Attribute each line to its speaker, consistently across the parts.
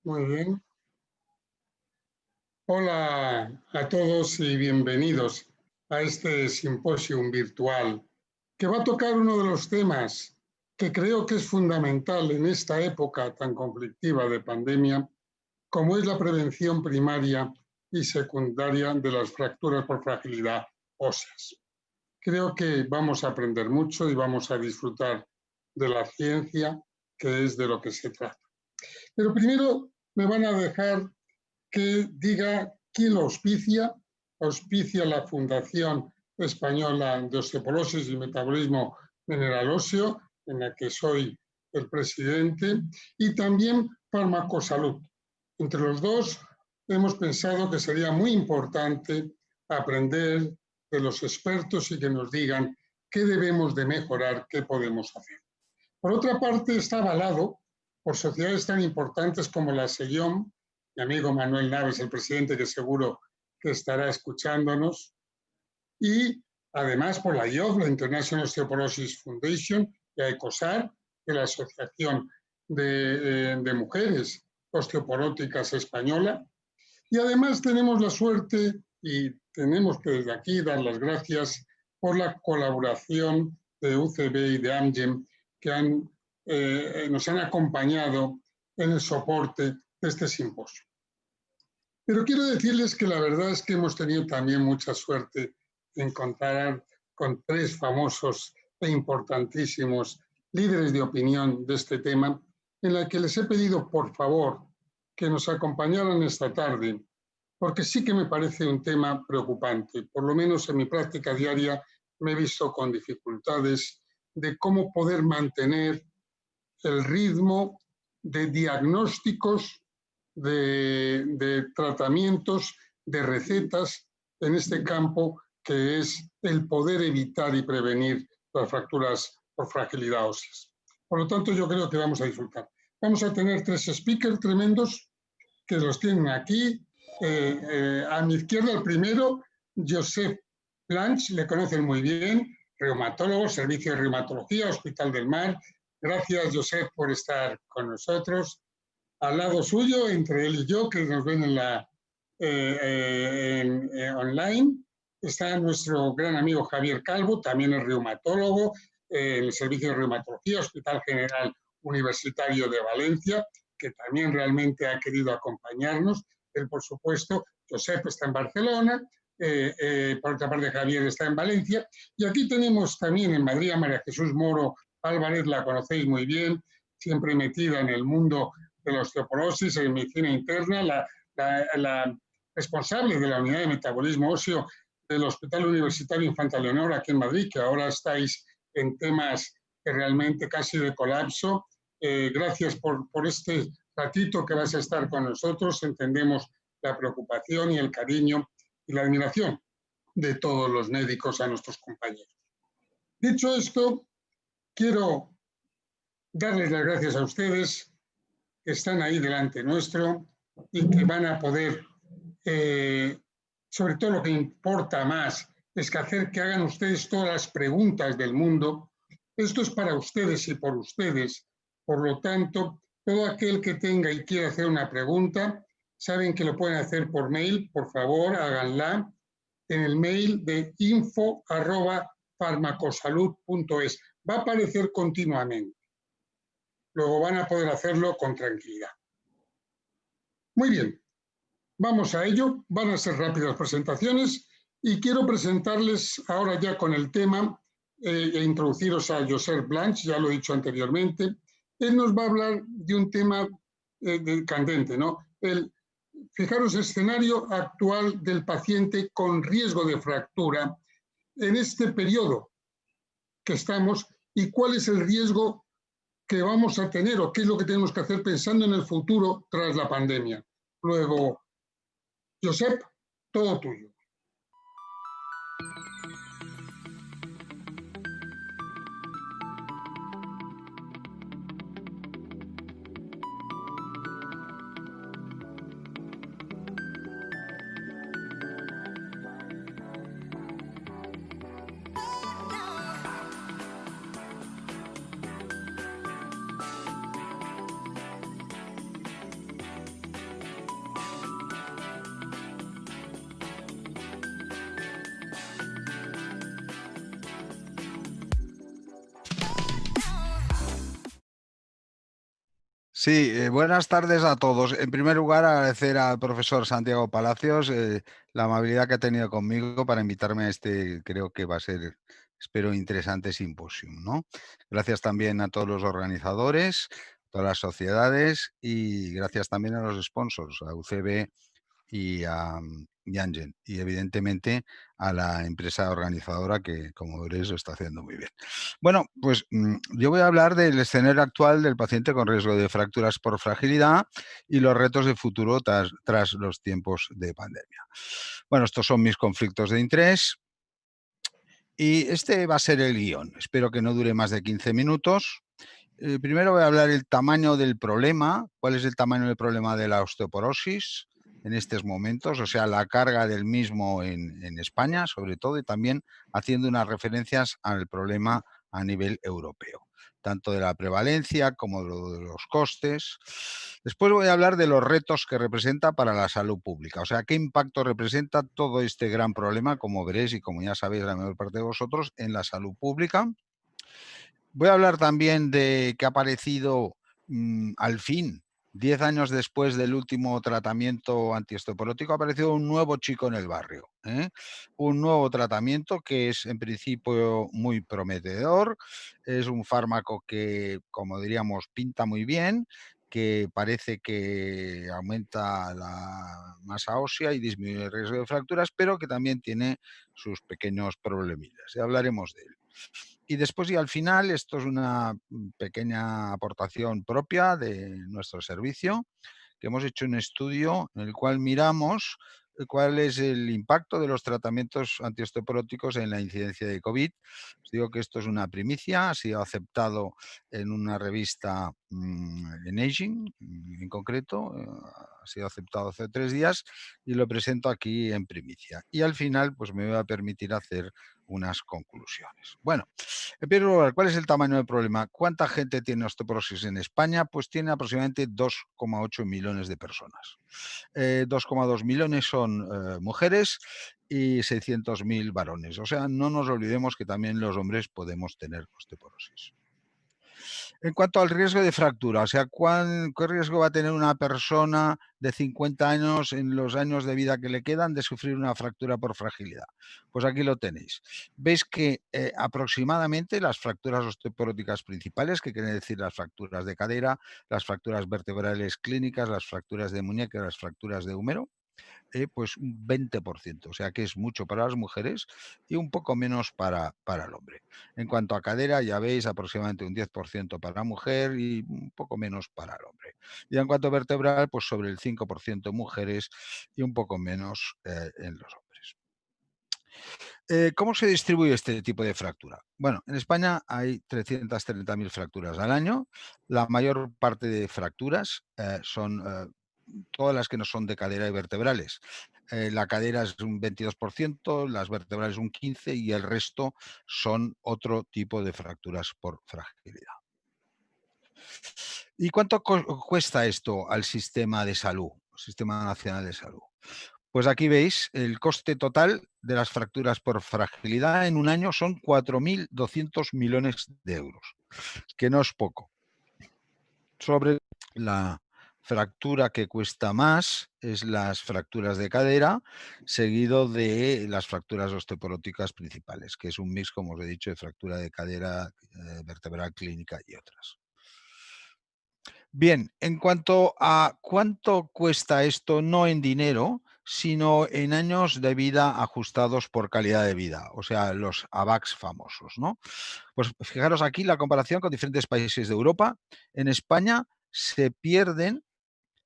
Speaker 1: Muy bien. Hola a todos y bienvenidos a este simposio virtual que va a tocar uno de los temas que creo que es fundamental en esta época tan conflictiva de pandemia, como es la prevención primaria y secundaria de las fracturas por fragilidad óseas. Creo que vamos a aprender mucho y vamos a disfrutar de la ciencia, que es de lo que se trata. Pero primero me van a dejar que diga quién lo auspicia. Auspicia la Fundación Española de Osteoporosis y Metabolismo Mineral Óseo, en la que soy el presidente, y también Farmacosalud. Entre los dos hemos pensado que sería muy importante aprender de los expertos y que nos digan qué debemos de mejorar, qué podemos hacer. Por otra parte, está avalado por sociedades tan importantes como la SEIOM, mi amigo Manuel Naves, el presidente, que seguro que estará escuchándonos, y además por la IOF, la International Osteoporosis Foundation, y a ECOSAR, que es la Asociación de Mujeres Osteoporóticas Española. Y además tenemos la suerte y tenemos que desde aquí dar las gracias por la colaboración de UCB y de Amgen, que nos han acompañado en el soporte de este simposio. Pero quiero decirles que la verdad es que hemos tenido también mucha suerte en contar con tres famosos e importantísimos líderes de opinión de este tema, en la que les he pedido, por favor, que nos acompañaran esta tarde, porque sí que me parece un tema preocupante. Por lo menos en mi práctica diaria me he visto con dificultades de cómo poder mantener el ritmo de diagnósticos, de tratamientos, de recetas en este campo que es el poder evitar y prevenir las fracturas por fragilidad óseas. Por lo tanto, yo creo que vamos a disfrutar. Vamos a tener tres speakers tremendos que los tienen aquí. A mi izquierda, el primero, Josep Blanch, le conocen muy bien, reumatólogo, Servicio de Reumatología, Hospital del Mar. Gracias, Josep, por estar con nosotros. Al lado suyo, entre él y yo, que nos ven online, está nuestro gran amigo Javier Calvo, también es reumatólogo, en el Servicio de Reumatología, Hospital General Universitario de Valencia, que también realmente ha querido acompañarnos. Él, por supuesto, Josep está en Barcelona, por otra parte Javier está en Valencia, y aquí tenemos también en Madrid a María Jesús Moro Álvarez, la conocéis muy bien, siempre metida en el mundo de la osteoporosis, en medicina interna, la responsable de la unidad de metabolismo óseo del Hospital Universitario Infanta Leonor aquí en Madrid, que ahora estáis en temas que realmente casi de colapso. Gracias por este ratito que vas a estar con nosotros. Entendemos la preocupación y el cariño y la admiración de todos los médicos a nuestros compañeros. Dicho esto, quiero darles las gracias a ustedes que están ahí delante nuestro y que van a poder, sobre todo lo que importa más, es que hacer que hagan ustedes todas las preguntas del mundo. Esto es para ustedes y por ustedes. Por lo tanto, todo aquel que tenga y quiera hacer una pregunta, saben que lo pueden hacer por mail. Por favor, háganla en el mail de info@farmacosalud.es. Va a aparecer continuamente. Luego van a poder hacerlo con tranquilidad. Muy bien, vamos a ello. Van a ser rápidas presentaciones y quiero presentarles ahora ya con el tema e introduciros a Josep Blanch, ya lo he dicho anteriormente. Él nos va a hablar de un tema candente, ¿no? Fijaros el escenario actual del paciente con riesgo de fractura en este periodo que estamos y cuál es el riesgo que vamos a tener o qué es lo que tenemos que hacer pensando en el futuro tras la pandemia. Luego, Josep, todo tuyo.
Speaker 2: Sí, buenas tardes a todos. En primer lugar, agradecer al profesor Santiago Palacios la amabilidad que ha tenido conmigo para invitarme a este, creo que va a ser, espero, interesante simposium, ¿no? Gracias también a todos los organizadores, todas las sociedades y gracias también a los sponsors, a UCB y a Yangen, y evidentemente a la empresa organizadora que, como veréis, lo está haciendo muy bien. Bueno, pues yo voy a hablar del escenario actual del paciente con riesgo de fracturas por fragilidad y los retos de futuro tras los tiempos de pandemia. Bueno, estos son mis conflictos de interés y este va a ser el guión. Espero que no dure más de 15 minutos. Primero voy a hablar del tamaño del problema, cuál es el tamaño del problema de la osteoporosis en estos momentos, o sea, la carga del mismo en España, sobre todo, y también haciendo unas referencias al problema a nivel europeo, tanto de la prevalencia como de los costes. Después voy a hablar de los retos que representa para la salud pública, o sea, qué impacto representa todo este gran problema, como veréis y como ya sabéis la mayor parte de vosotros, en la salud pública. Voy a hablar también de que ha aparecido al fin, 10 años después del último tratamiento antiosteoporótico, ha aparecido un nuevo chico en el barrio. Un nuevo tratamiento que es en principio muy prometedor, es un fármaco que, como diríamos, pinta muy bien, que parece que aumenta la masa ósea y disminuye el riesgo de fracturas, pero que también tiene sus pequeños problemillas. Ya hablaremos de él. Y después y al final, esto es una pequeña aportación propia de nuestro servicio, que hemos hecho un estudio en el cual miramos cuál es el impacto de los tratamientos antiosteoporóticos en la incidencia de COVID. Os digo que esto es una primicia, ha sido aceptado en una revista en Aging, en concreto, ha sido aceptado hace 3 días y lo presento aquí en primicia. Y al final, pues me voy a permitir hacer unas conclusiones. Bueno, en primer lugar, ¿cuál es el tamaño del problema? ¿Cuánta gente tiene osteoporosis en España? Pues tiene aproximadamente 2,8 millones de personas. 2,2 millones son mujeres y 600.000 varones. O sea, no nos olvidemos que también los hombres podemos tener osteoporosis. En cuanto al riesgo de fractura, o sea, ¿qué riesgo va a tener una persona de 50 años en los años de vida que le quedan de sufrir una fractura por fragilidad? Pues aquí lo tenéis. Veis que aproximadamente las fracturas osteoporóticas principales, que quieren decir las fracturas de cadera, las fracturas vertebrales clínicas, las fracturas de muñeca, las fracturas de húmero, pues un 20%, o sea que es mucho para las mujeres y un poco menos para el hombre. En cuanto a cadera, ya veis, aproximadamente un 10% para la mujer y un poco menos para el hombre. Y en cuanto a vertebral, pues sobre el 5% mujeres y un poco menos en los hombres. ¿Cómo se distribuye este tipo de fractura? Bueno, en España hay 330.000 fracturas al año. La mayor parte de fracturas son todas las que no son de cadera y vertebrales. La cadera es un 22%, las vertebrales un 15% y el resto son otro tipo de fracturas por fragilidad. ¿Y cuánto cuesta esto al sistema de salud, Sistema Nacional de Salud? Pues aquí veis el coste total de las fracturas por fragilidad en un año son 4.200 millones de euros, que no es poco. Sobre la fractura que cuesta más es las fracturas de cadera, seguido de las fracturas osteoporóticas principales, que es un mix, como os he dicho, de fractura de cadera, vertebral clínica y otras. Bien, en cuanto a cuánto cuesta esto, no en dinero, sino en años de vida ajustados por calidad de vida, o sea, los AVAX famosos, ¿no? Pues fijaros aquí la comparación con diferentes países de Europa. En España se pierden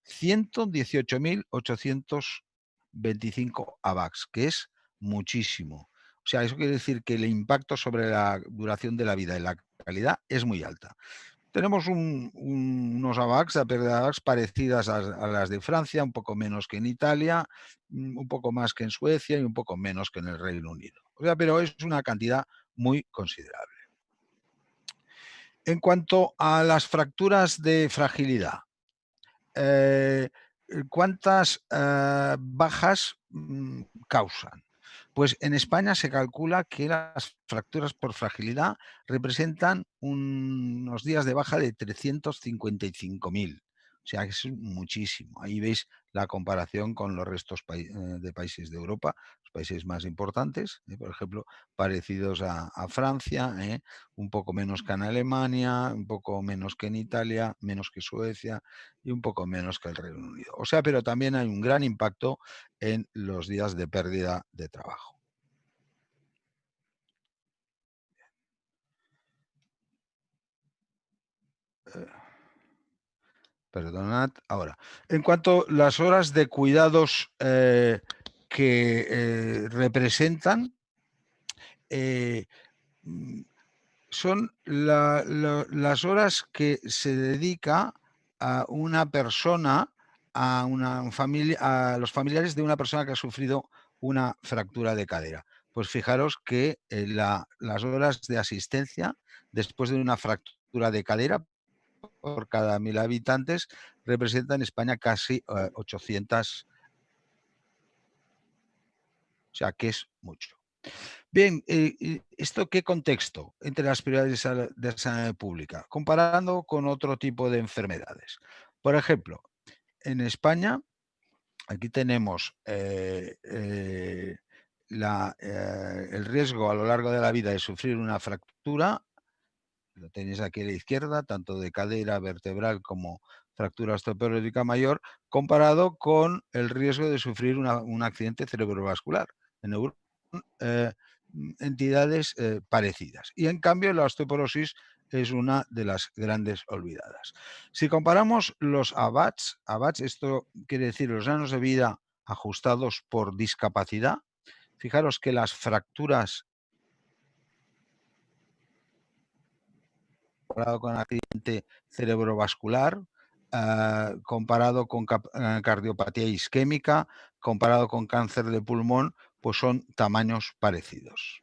Speaker 2: 118.825 AVAX, que es muchísimo. O sea, eso quiere decir que el impacto sobre la duración de la vida y la calidad es muy alta. Tenemos unos AVAX, a pérdida de AVAX parecidas a las de Francia, un poco menos que en Italia, un poco más que en Suecia y un poco menos que en el Reino Unido. O sea, pero es una cantidad muy considerable. En cuanto a las fracturas de fragilidad, ¿cuántas bajas causan? Pues en España se calcula que las fracturas por fragilidad representan unos días de baja de 355.000. O sea, que es muchísimo. Ahí veis la comparación con los restos de países de Europa, los países más importantes, por ejemplo, parecidos a Francia, un poco menos que en Alemania, un poco menos que en Italia, menos que Suecia y un poco menos que el Reino Unido. O sea, pero también hay un gran impacto en los días de pérdida de trabajo. Perdonad. Ahora, en cuanto a las horas de cuidados que representan, son las horas que se dedica a una persona, a una familia, a los familiares de una persona que ha sufrido una fractura de cadera. Pues fijaros que las horas de asistencia después de una fractura de cadera por cada 1.000 habitantes representa en España casi 800, o sea que es mucho. Bien, ¿esto qué contexto entre las prioridades de sanidad pública? Comparando con otro tipo de enfermedades. Por ejemplo, en España, aquí tenemos el riesgo a lo largo de la vida de sufrir una fractura. Lo tenéis aquí a la izquierda, tanto de cadera vertebral como fractura osteoporótica mayor, comparado con el riesgo de sufrir un accidente cerebrovascular en entidades parecidas. Y en cambio la osteoporosis es una de las grandes olvidadas. Si comparamos los ABATS, esto quiere decir los años de vida ajustados por discapacidad, fijaros que las fracturas comparado con accidente cerebrovascular, comparado con cardiopatía isquémica, comparado con cáncer de pulmón, pues son tamaños parecidos.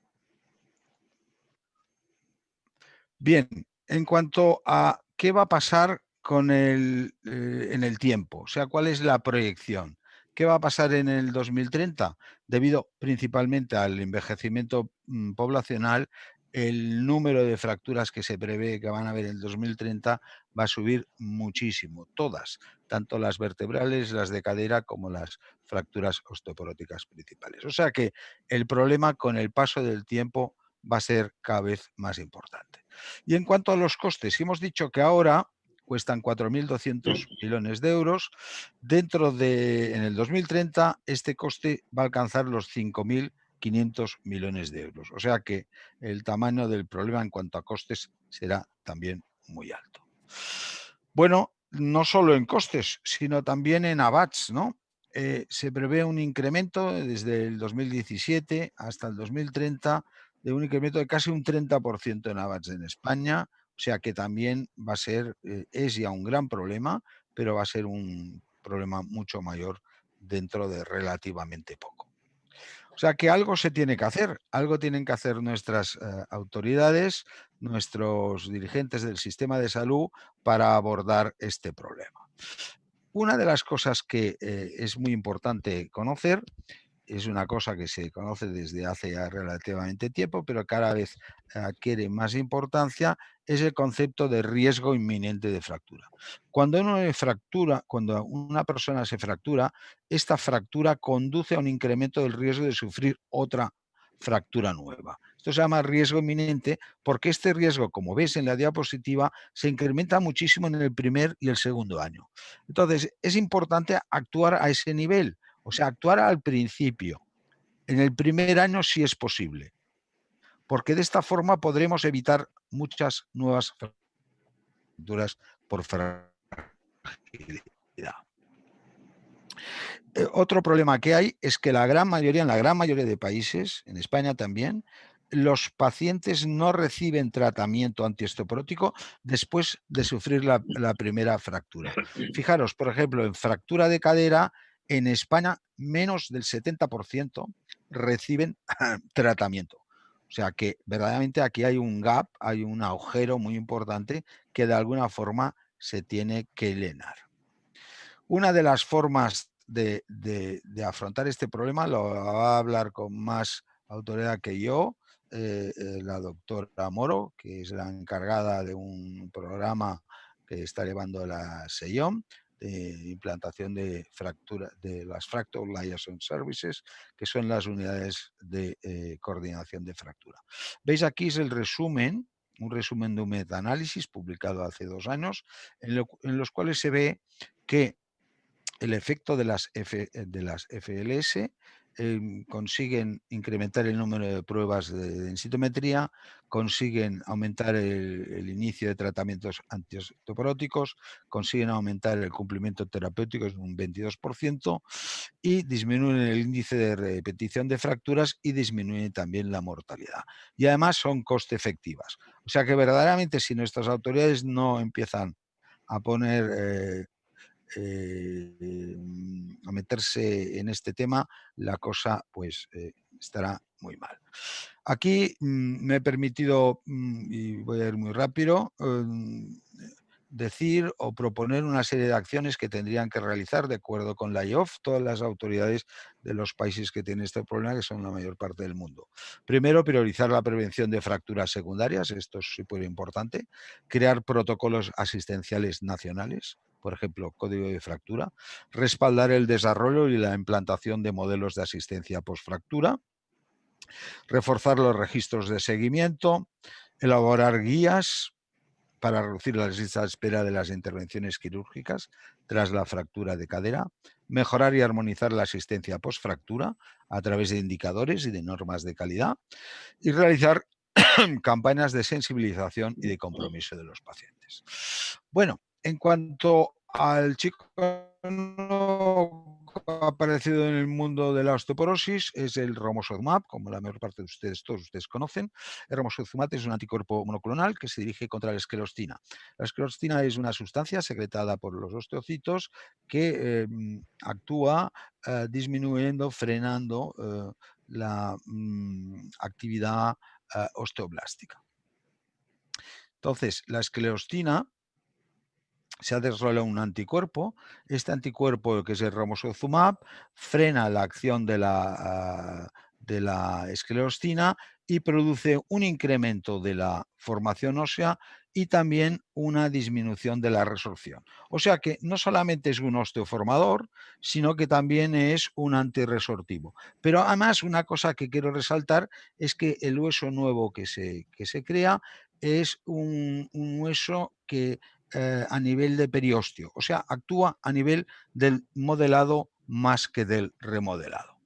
Speaker 2: Bien, en cuanto a qué va a pasar con en el tiempo, o sea, cuál es la proyección. ¿Qué va a pasar en el 2030? Debido principalmente al envejecimiento poblacional, el número de fracturas que se prevé que van a haber en el 2030 va a subir muchísimo, todas, tanto las vertebrales, las de cadera, como las fracturas osteoporóticas principales. O sea que el problema con el paso del tiempo va a ser cada vez más importante. Y en cuanto a los costes, hemos dicho que ahora cuestan 4.200 millones de euros. En el 2030, este coste va a alcanzar los 5.500 millones de euros. O sea que el tamaño del problema en cuanto a costes será también muy alto. Bueno, no solo en costes, sino también en ABATS, ¿no? Se prevé un incremento desde el 2017 hasta el 2030 de un incremento de casi un 30% en ABATS en España, o sea que también va a ser, es ya un gran problema, pero va a ser un problema mucho mayor dentro de relativamente poco. O sea que algo se tiene que hacer, algo tienen que hacer nuestras autoridades, nuestros dirigentes del sistema de salud para abordar este problema. Una de las cosas que es muy importante conocer, es una cosa que se conoce desde hace ya relativamente tiempo, pero cada vez adquiere más importancia, es el concepto de riesgo inminente de fractura. Cuando cuando una persona se fractura, esta fractura conduce a un incremento del riesgo de sufrir otra fractura nueva. Esto se llama riesgo inminente porque este riesgo, como ves en la diapositiva, se incrementa muchísimo en el primer y el segundo año. Entonces, es importante actuar a ese nivel, o sea, actuar al principio, en el primer año si es posible, porque de esta forma podremos evitar muchas nuevas fracturas por fragilidad. Otro problema que hay es que en la gran mayoría de países, en España también, los pacientes no reciben tratamiento antiosteoporótico después de sufrir la primera fractura. Fijaros, por ejemplo, en fractura de cadera, en España menos del 70% reciben tratamiento. O sea que verdaderamente aquí hay un gap, hay un agujero muy importante que de alguna forma se tiene que llenar. Una de las formas de afrontar este problema lo va a hablar con más autoridad que yo, la doctora Moro, que es la encargada de un programa que está llevando la SEIOM, de implantación de las Fracture Liaison Services, que son las unidades de coordinación de fractura. Veis aquí es el resumen, un resumen de un metaanálisis publicado hace 2 años, en los cuales se ve que el efecto de las FLS consiguen incrementar el número de pruebas de densitometría, consiguen aumentar el inicio de tratamientos antiosteoporóticos, consiguen aumentar el cumplimiento terapéutico en un 22% y disminuyen el índice de repetición de fracturas y disminuyen también la mortalidad. Y además son coste efectivas. O sea que verdaderamente si nuestras autoridades no empiezan a poner a meterse en este tema, la cosa pues estará muy mal. Aquí me he permitido, y voy a ir muy rápido, decir o proponer una serie de acciones que tendrían que realizar de acuerdo con la IOF todas las autoridades de los países que tienen este problema, que son la mayor parte del mundo. Primero, priorizar la prevención de fracturas secundarias, esto es súper importante, crear protocolos asistenciales nacionales, por ejemplo, código de fractura, respaldar el desarrollo y la implantación de modelos de asistencia postfractura, reforzar los registros de seguimiento, elaborar guías para reducir las listas de espera de las intervenciones quirúrgicas tras la fractura de cadera, mejorar y armonizar la asistencia postfractura a través de indicadores y de normas de calidad y realizar campañas de sensibilización y de compromiso de los pacientes. Bueno, en cuanto al chico que ha aparecido en el mundo de la osteoporosis, es el romosozumab, como la mayor parte de ustedes, todos ustedes conocen. El romosozumab es un anticuerpo monoclonal que se dirige contra la esclerostina. La esclerostina es una sustancia secretada por los osteocitos que actúa disminuyendo, frenando la actividad osteoblástica. Entonces, la esclerostina se ha desarrollado un anticuerpo. Este anticuerpo, que es el romosozumab, frena la acción de la esclerostina y produce un incremento de la formación ósea y también una disminución de la resorción. O sea que no solamente es un osteoformador, sino que también es un antirresortivo. Pero además una cosa que quiero resaltar es que el hueso nuevo que se crea es un hueso que a nivel de periósteo, o sea, actúa a nivel del modelado más que del remodelado.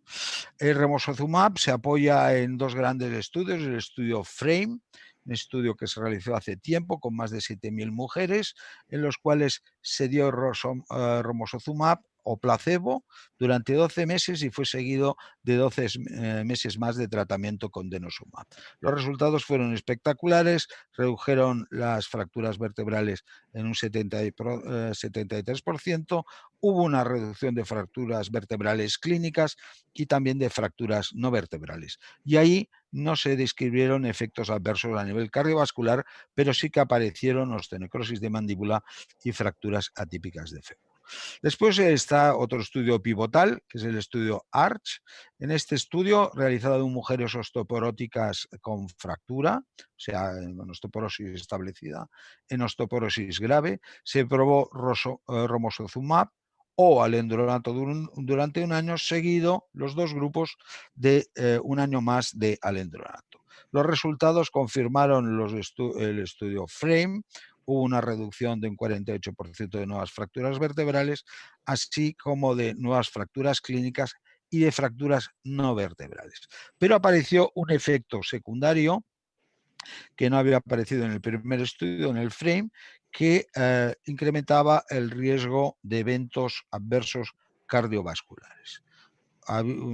Speaker 2: El romosozumab se apoya en 2 grandes estudios, el estudio FRAME, un estudio que se realizó hace tiempo con más de 7.000 mujeres, en los cuales se dio romosozumab o placebo durante 12 meses y fue seguido de 12 meses más de tratamiento con denosumab. Los resultados fueron espectaculares, redujeron las fracturas vertebrales en un 73%, hubo una reducción de fracturas vertebrales clínicas y también de fracturas no vertebrales. Y ahí no se describieron efectos adversos a nivel cardiovascular, pero sí que aparecieron osteonecrosis de mandíbula y fracturas atípicas de fémur. Después está otro estudio pivotal, que es el estudio ARCH. En este estudio, realizado en mujeres osteoporóticas con fractura, o sea, en osteoporosis establecida, en osteoporosis grave, se probó romosozumab o alendronato durante un año, seguido los 2 grupos de un año más de alendronato. Los resultados confirmaron el estudio FRAME, hubo una reducción de un 48% de nuevas fracturas vertebrales, así como de nuevas fracturas clínicas y de fracturas no vertebrales. Pero apareció un efecto secundario que no había aparecido en el primer estudio, en el FRAME, que incrementaba el riesgo de eventos adversos cardiovasculares.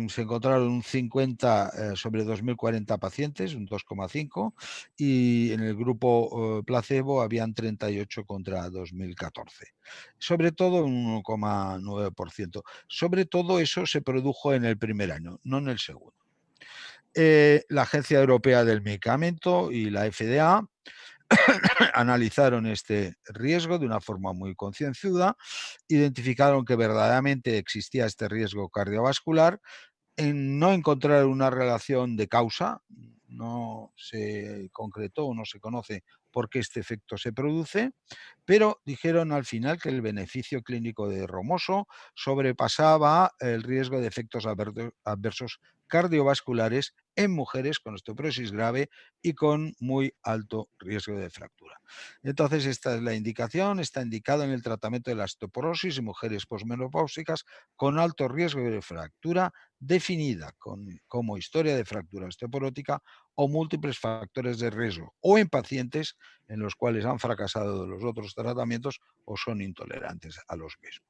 Speaker 2: Se encontraron un 50 sobre 2.040 pacientes, un 2,5, y en el grupo placebo habían 38 contra 2.014. Sobre todo un 1,9%. Sobre todo eso se produjo en el primer año, no en el segundo. La Agencia Europea del Medicamento y la FDA analizaron este riesgo de una forma muy concienzuda, identificaron que verdaderamente existía este riesgo cardiovascular, no encontraron una relación de causa, no se concretó o no se conoce por qué este efecto se produce, pero dijeron al final que el beneficio clínico de Romoso sobrepasaba el riesgo de efectos adversos cardiovasculares en mujeres con osteoporosis grave y con muy alto riesgo de fractura. Entonces, esta es la indicación, está indicado en el tratamiento de la osteoporosis en mujeres posmenopáusicas con alto riesgo de fractura, definida como historia de fractura osteoporótica o múltiples factores de riesgo, o en pacientes en los cuales han fracasado los otros tratamientos o son intolerantes a los mismos.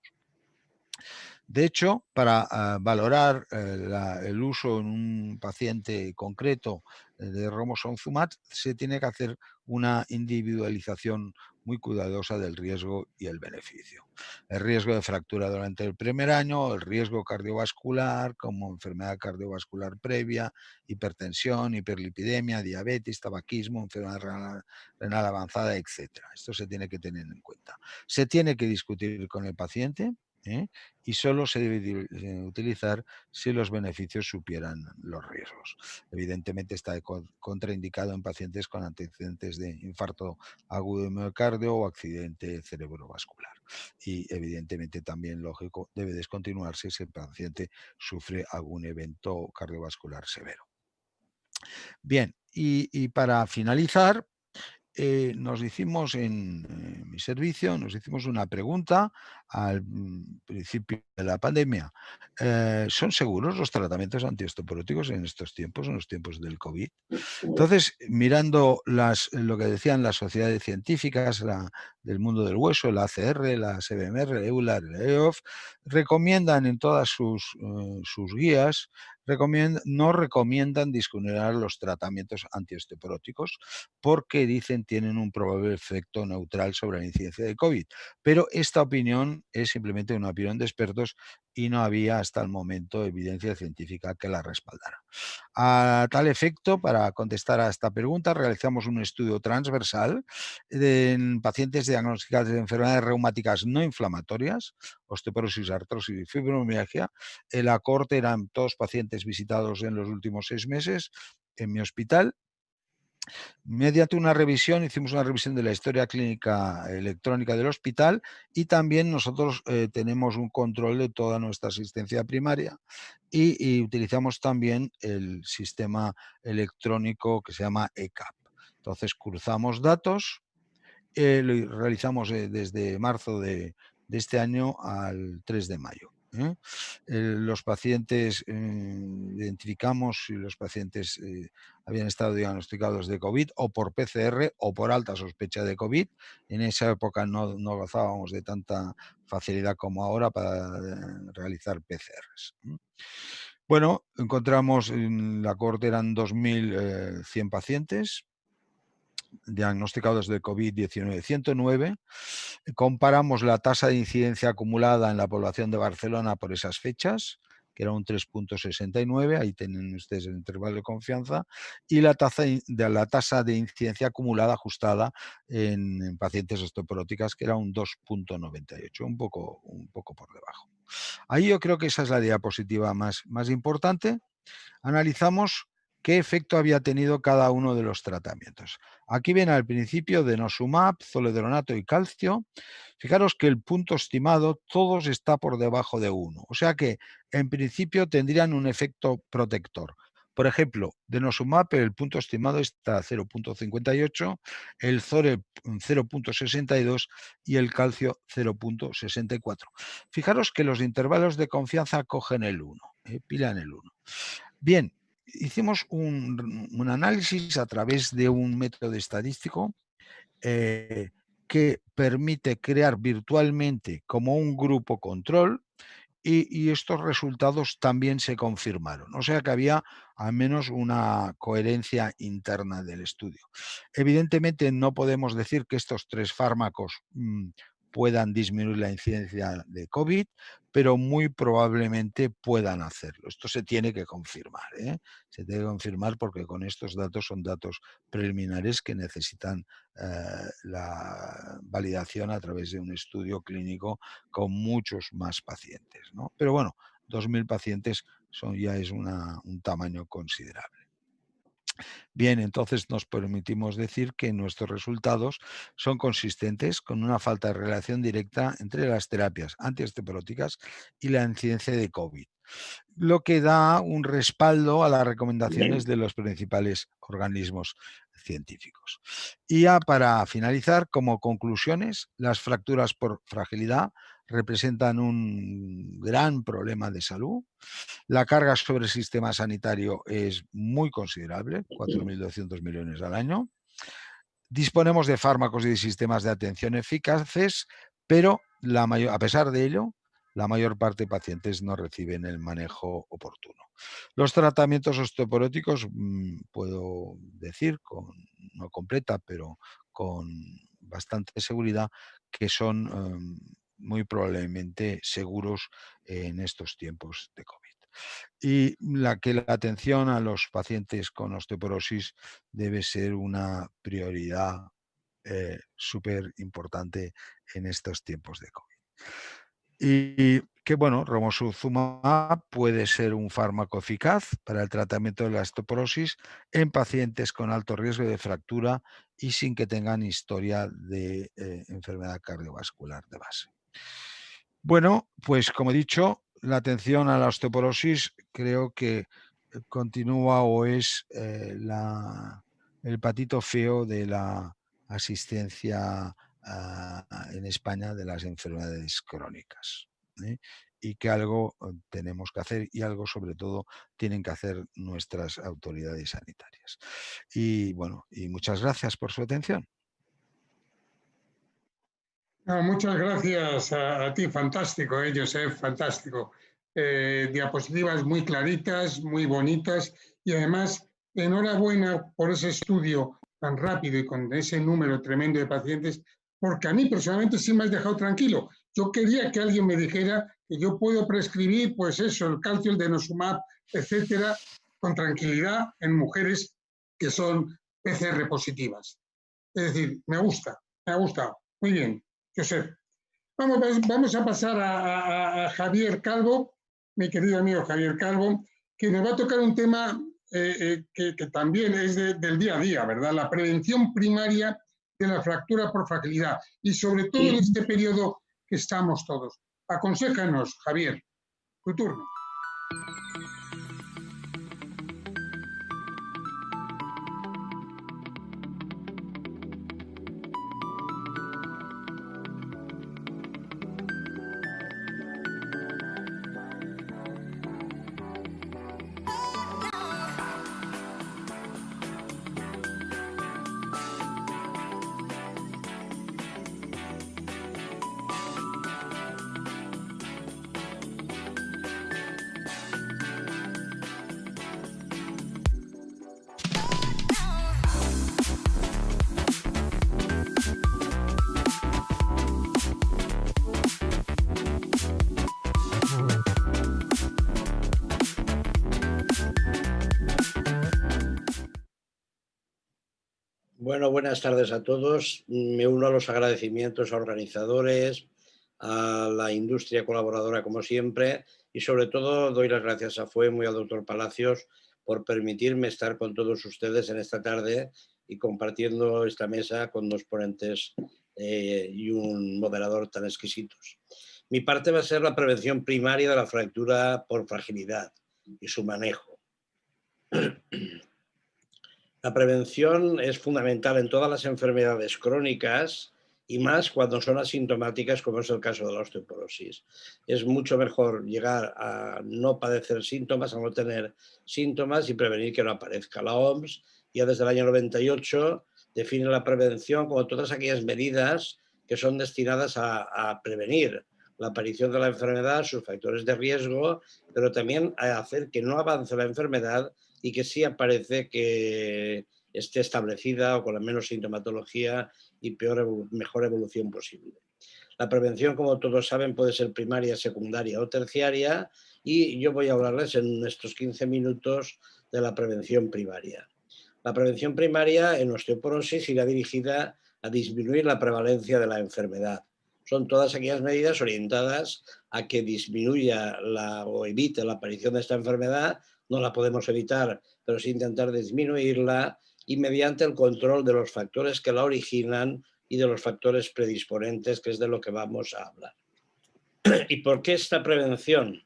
Speaker 2: De hecho, para valorar el uso en un paciente concreto de romosozumab, se tiene que hacer una individualización muy cuidadosa del riesgo y el beneficio. El riesgo de fractura durante el primer año, el riesgo cardiovascular como enfermedad cardiovascular previa, hipertensión, hiperlipidemia, diabetes, tabaquismo, enfermedad renal avanzada, etc. Esto se tiene que tener en cuenta. Se tiene que discutir con el paciente, ¿eh? Y solo se debe utilizar si los beneficios supieran los riesgos. Evidentemente está contraindicado en pacientes con antecedentes de infarto agudo de miocardio o accidente cerebrovascular. Y evidentemente también, lógico, debe descontinuarse si el paciente sufre algún evento cardiovascular severo. Bien, y para finalizar, nos hicimos en mi servicio, nos hicimos una pregunta al principio de la pandemia. ¿Son seguros los tratamientos antiosteoporóticos en estos tiempos, en los tiempos del COVID? Entonces, mirando lo que decían las sociedades científicas del mundo del hueso, la ACR, la SBMR, la EULAR, la EOF, recomiendan en todas sus guías, no recomiendan discontinuar los tratamientos antiosteoporóticos porque dicen tienen un probable efecto neutral sobre la incidencia de COVID. Pero esta opinión es simplemente una opinión de expertos y no había hasta el momento evidencia científica que la respaldara. A tal efecto, para contestar a esta pregunta, realizamos un estudio transversal en pacientes diagnosticados de enfermedades reumáticas no inflamatorias, osteoporosis, artrosis y fibromialgia. La cohorte eran todos pacientes visitados en los últimos 6 meses en mi hospital. Mediante una revisión, hicimos una revisión de la historia clínica electrónica del hospital y también nosotros tenemos un control de toda nuestra asistencia primaria y utilizamos también el sistema electrónico que se llama ECAP. Entonces cruzamos datos, lo realizamos desde marzo de este año al 3 de mayo. Los pacientes, identificamos si los pacientes habían estado diagnosticados de COVID o por PCR o por alta sospecha de COVID. En esa época no gozábamos de tanta facilidad como ahora para realizar PCRs. Bueno, encontramos en la cohorte eran 2.100 pacientes diagnosticados de COVID-19, 109. Comparamos la tasa de incidencia acumulada en la población de Barcelona por esas fechas, que era un 3,69, ahí tienen ustedes el intervalo de confianza, y la tasa de incidencia acumulada ajustada en pacientes osteoporóticas, que era un 2,98, un poco por debajo. Ahí yo creo que esa es la diapositiva más importante. Analizamos qué efecto había tenido cada uno de los tratamientos. Aquí ven al principio denosumab, zoledronato y calcio. Fijaros que el punto estimado todos está por debajo de 1. O sea que en principio tendrían un efecto protector. Por ejemplo, denosumab, el punto estimado está a 0,58, el zore 0,62 y el calcio 0,64. Fijaros que los intervalos de confianza cogen el 1, pilan el 1. Bien, hicimos un análisis a través de un método estadístico que permite crear virtualmente como un grupo control y estos resultados también se confirmaron. O sea que había al menos una coherencia interna del estudio. Evidentemente no podemos decir que estos 3 fármacos puedan disminuir la incidencia de COVID, pero muy probablemente puedan hacerlo. Esto se tiene que confirmar, ¿eh? Se tiene que confirmar porque con estos datos son datos preliminares que necesitan la validación a través de un estudio clínico con muchos más pacientes, ¿no? Pero bueno, 2.000 pacientes ya es un tamaño considerable. Bien, entonces nos permitimos decir que nuestros resultados son consistentes con una falta de relación directa entre las terapias antiosteporóticas y la incidencia de COVID, lo que da un respaldo a las recomendaciones de los principales organismos científicos. Y ya para finalizar, como conclusiones, las fracturas por fragilidad representan un gran problema de salud. La carga sobre el sistema sanitario es muy considerable, 4.200 millones al año. Disponemos de fármacos y de sistemas de atención eficaces, pero a pesar de ello, la mayor parte de pacientes no reciben el manejo oportuno. Los tratamientos osteoporóticos, puedo decir, no completa, pero con bastante seguridad, que son muy probablemente seguros en estos tiempos de COVID. Y la atención a los pacientes con osteoporosis debe ser una prioridad súper importante en estos tiempos de COVID. Y que bueno, romosozumab puede ser un fármaco eficaz para el tratamiento de la osteoporosis en pacientes con alto riesgo de fractura y sin que tengan historia de enfermedad cardiovascular de base. Bueno, pues como he dicho, la atención a la osteoporosis creo que continúa o es el patito feo de la asistencia en España de las enfermedades crónicas, ¿eh? Y que algo tenemos que hacer y algo sobre todo tienen que hacer nuestras autoridades sanitarias. Y bueno, y muchas gracias por su atención.
Speaker 1: No, muchas gracias a ti, fantástico, Josep, fantástico. Diapositivas muy claritas, muy bonitas y además enhorabuena por ese estudio tan rápido y con ese número tremendo de pacientes, porque a mí personalmente sí me has dejado tranquilo. Yo quería que alguien me dijera que yo puedo prescribir, pues eso, el calcio, el denosumab, etcétera, con tranquilidad en mujeres que son PCR positivas. Es decir, me ha gustado. Muy bien. Josep. Vamos a pasar a Javier Calvo, mi querido amigo Javier Calvo, que nos va a tocar un tema que también es del día a día, ¿verdad? La prevención primaria de la fractura por fragilidad y sobre todo en este periodo que estamos todos. Aconséjanos, Javier, tu turno.
Speaker 3: Bueno, buenas tardes a todos. Me uno a los agradecimientos a organizadores, a la industria colaboradora como siempre y sobre todo doy las gracias a FUEMO y al doctor Palacios por permitirme estar con todos ustedes en esta tarde y compartiendo esta mesa con dos ponentes y un moderador tan exquisitos. Mi parte va a ser la prevención primaria de la fractura por fragilidad y su manejo. La prevención es fundamental en todas las enfermedades crónicas y más cuando son asintomáticas, como es el caso de la osteoporosis. Es mucho mejor llegar a no padecer síntomas, a no tener síntomas y prevenir que no aparezca. La OMS ya desde el año 98 define la prevención como todas aquellas medidas que son destinadas a prevenir la aparición de la enfermedad, sus factores de riesgo, pero también a hacer que no avance la enfermedad y que sí aparece que esté establecida o con la menos sintomatología y mejor evolución posible. La prevención, como todos saben, puede ser primaria, secundaria o terciaria, y yo voy a hablarles en estos 15 minutos de la prevención primaria. La prevención primaria en osteoporosis irá dirigida a disminuir la prevalencia de la enfermedad. Son todas aquellas medidas orientadas a que disminuya o evite la aparición de esta enfermedad. No la podemos evitar, pero sí intentar disminuirla, y mediante el control de los factores que la originan y de los factores predisponentes, que es de lo que vamos a hablar. ¿Y por qué esta prevención?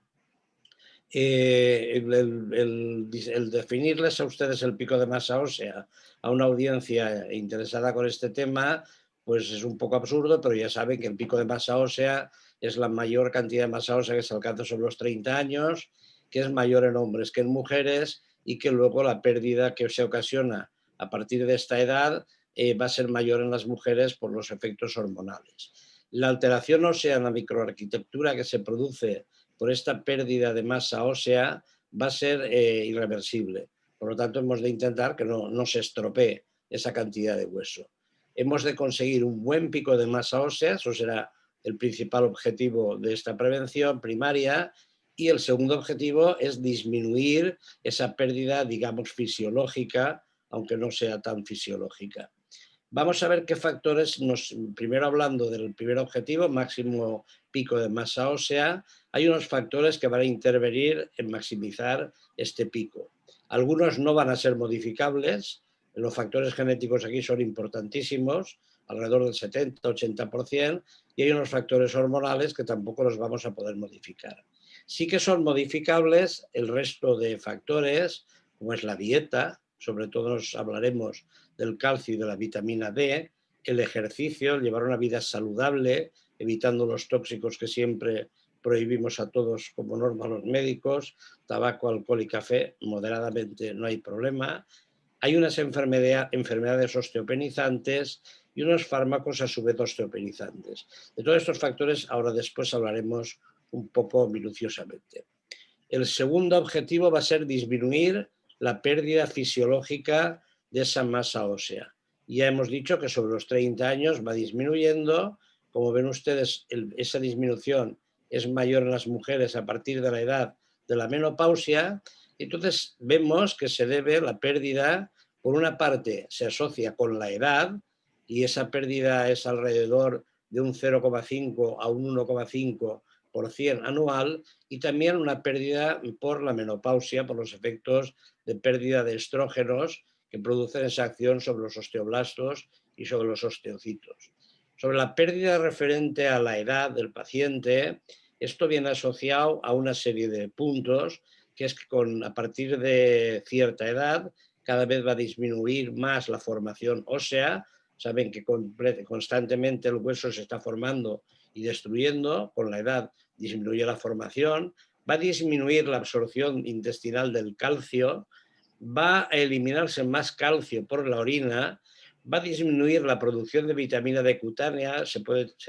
Speaker 3: El definirles a ustedes el pico de masa ósea a una audiencia interesada con este tema, pues es un poco absurdo, pero ya saben que el pico de masa ósea es la mayor cantidad de masa ósea que se alcanza sobre los 30 años, que es mayor en hombres que en mujeres, y que luego la pérdida que se ocasiona a partir de esta edad va a ser mayor en las mujeres por los efectos hormonales. La alteración ósea en la microarquitectura que se produce por esta pérdida de masa ósea va a ser irreversible. Por lo tanto, hemos de intentar que no se estropee esa cantidad de hueso. Hemos de conseguir un buen pico de masa ósea, eso será el principal objetivo de esta prevención primaria, y el segundo objetivo es disminuir esa pérdida, digamos, fisiológica, aunque no sea tan fisiológica. Vamos a ver qué factores, primero hablando del primer objetivo, máximo pico de masa ósea, hay unos factores que van a intervenir en maximizar este pico. Algunos no van a ser modificables, los factores genéticos aquí son importantísimos, alrededor del 70-80%, y hay unos factores hormonales que tampoco los vamos a poder modificar. Sí que son modificables el resto de factores, como es la dieta, sobre todo nos hablaremos del calcio y de la vitamina D, el ejercicio, llevar una vida saludable, evitando los tóxicos que siempre prohibimos a todos como norma los médicos, tabaco, alcohol y café, moderadamente no hay problema. Hay unas enfermedades osteopenizantes y unos fármacos a su vez osteopenizantes. De todos estos factores ahora después hablaremos un poco minuciosamente. El segundo objetivo va a ser disminuir la pérdida fisiológica de esa masa ósea. Ya hemos dicho que sobre los 30 años va disminuyendo. Como ven ustedes, esa disminución es mayor en las mujeres a partir de la edad de la menopausia. Entonces vemos que se debe la pérdida, por una parte se asocia con la edad, y esa pérdida es alrededor de un 0,5 a un 1,5% anual, y también una pérdida por la menopausia, por los efectos de pérdida de estrógenos que producen esa acción sobre los osteoblastos y sobre los osteocitos. Sobre la pérdida referente a la edad del paciente, esto viene asociado a una serie de puntos, que es que a partir de cierta edad cada vez va a disminuir más la formación ósea. Saben que constantemente el hueso se está formando y destruyendo, con la edad disminuye la formación, va a disminuir la absorción intestinal del calcio, va a eliminarse más calcio por la orina, va a disminuir la producción de vitamina D cutánea, se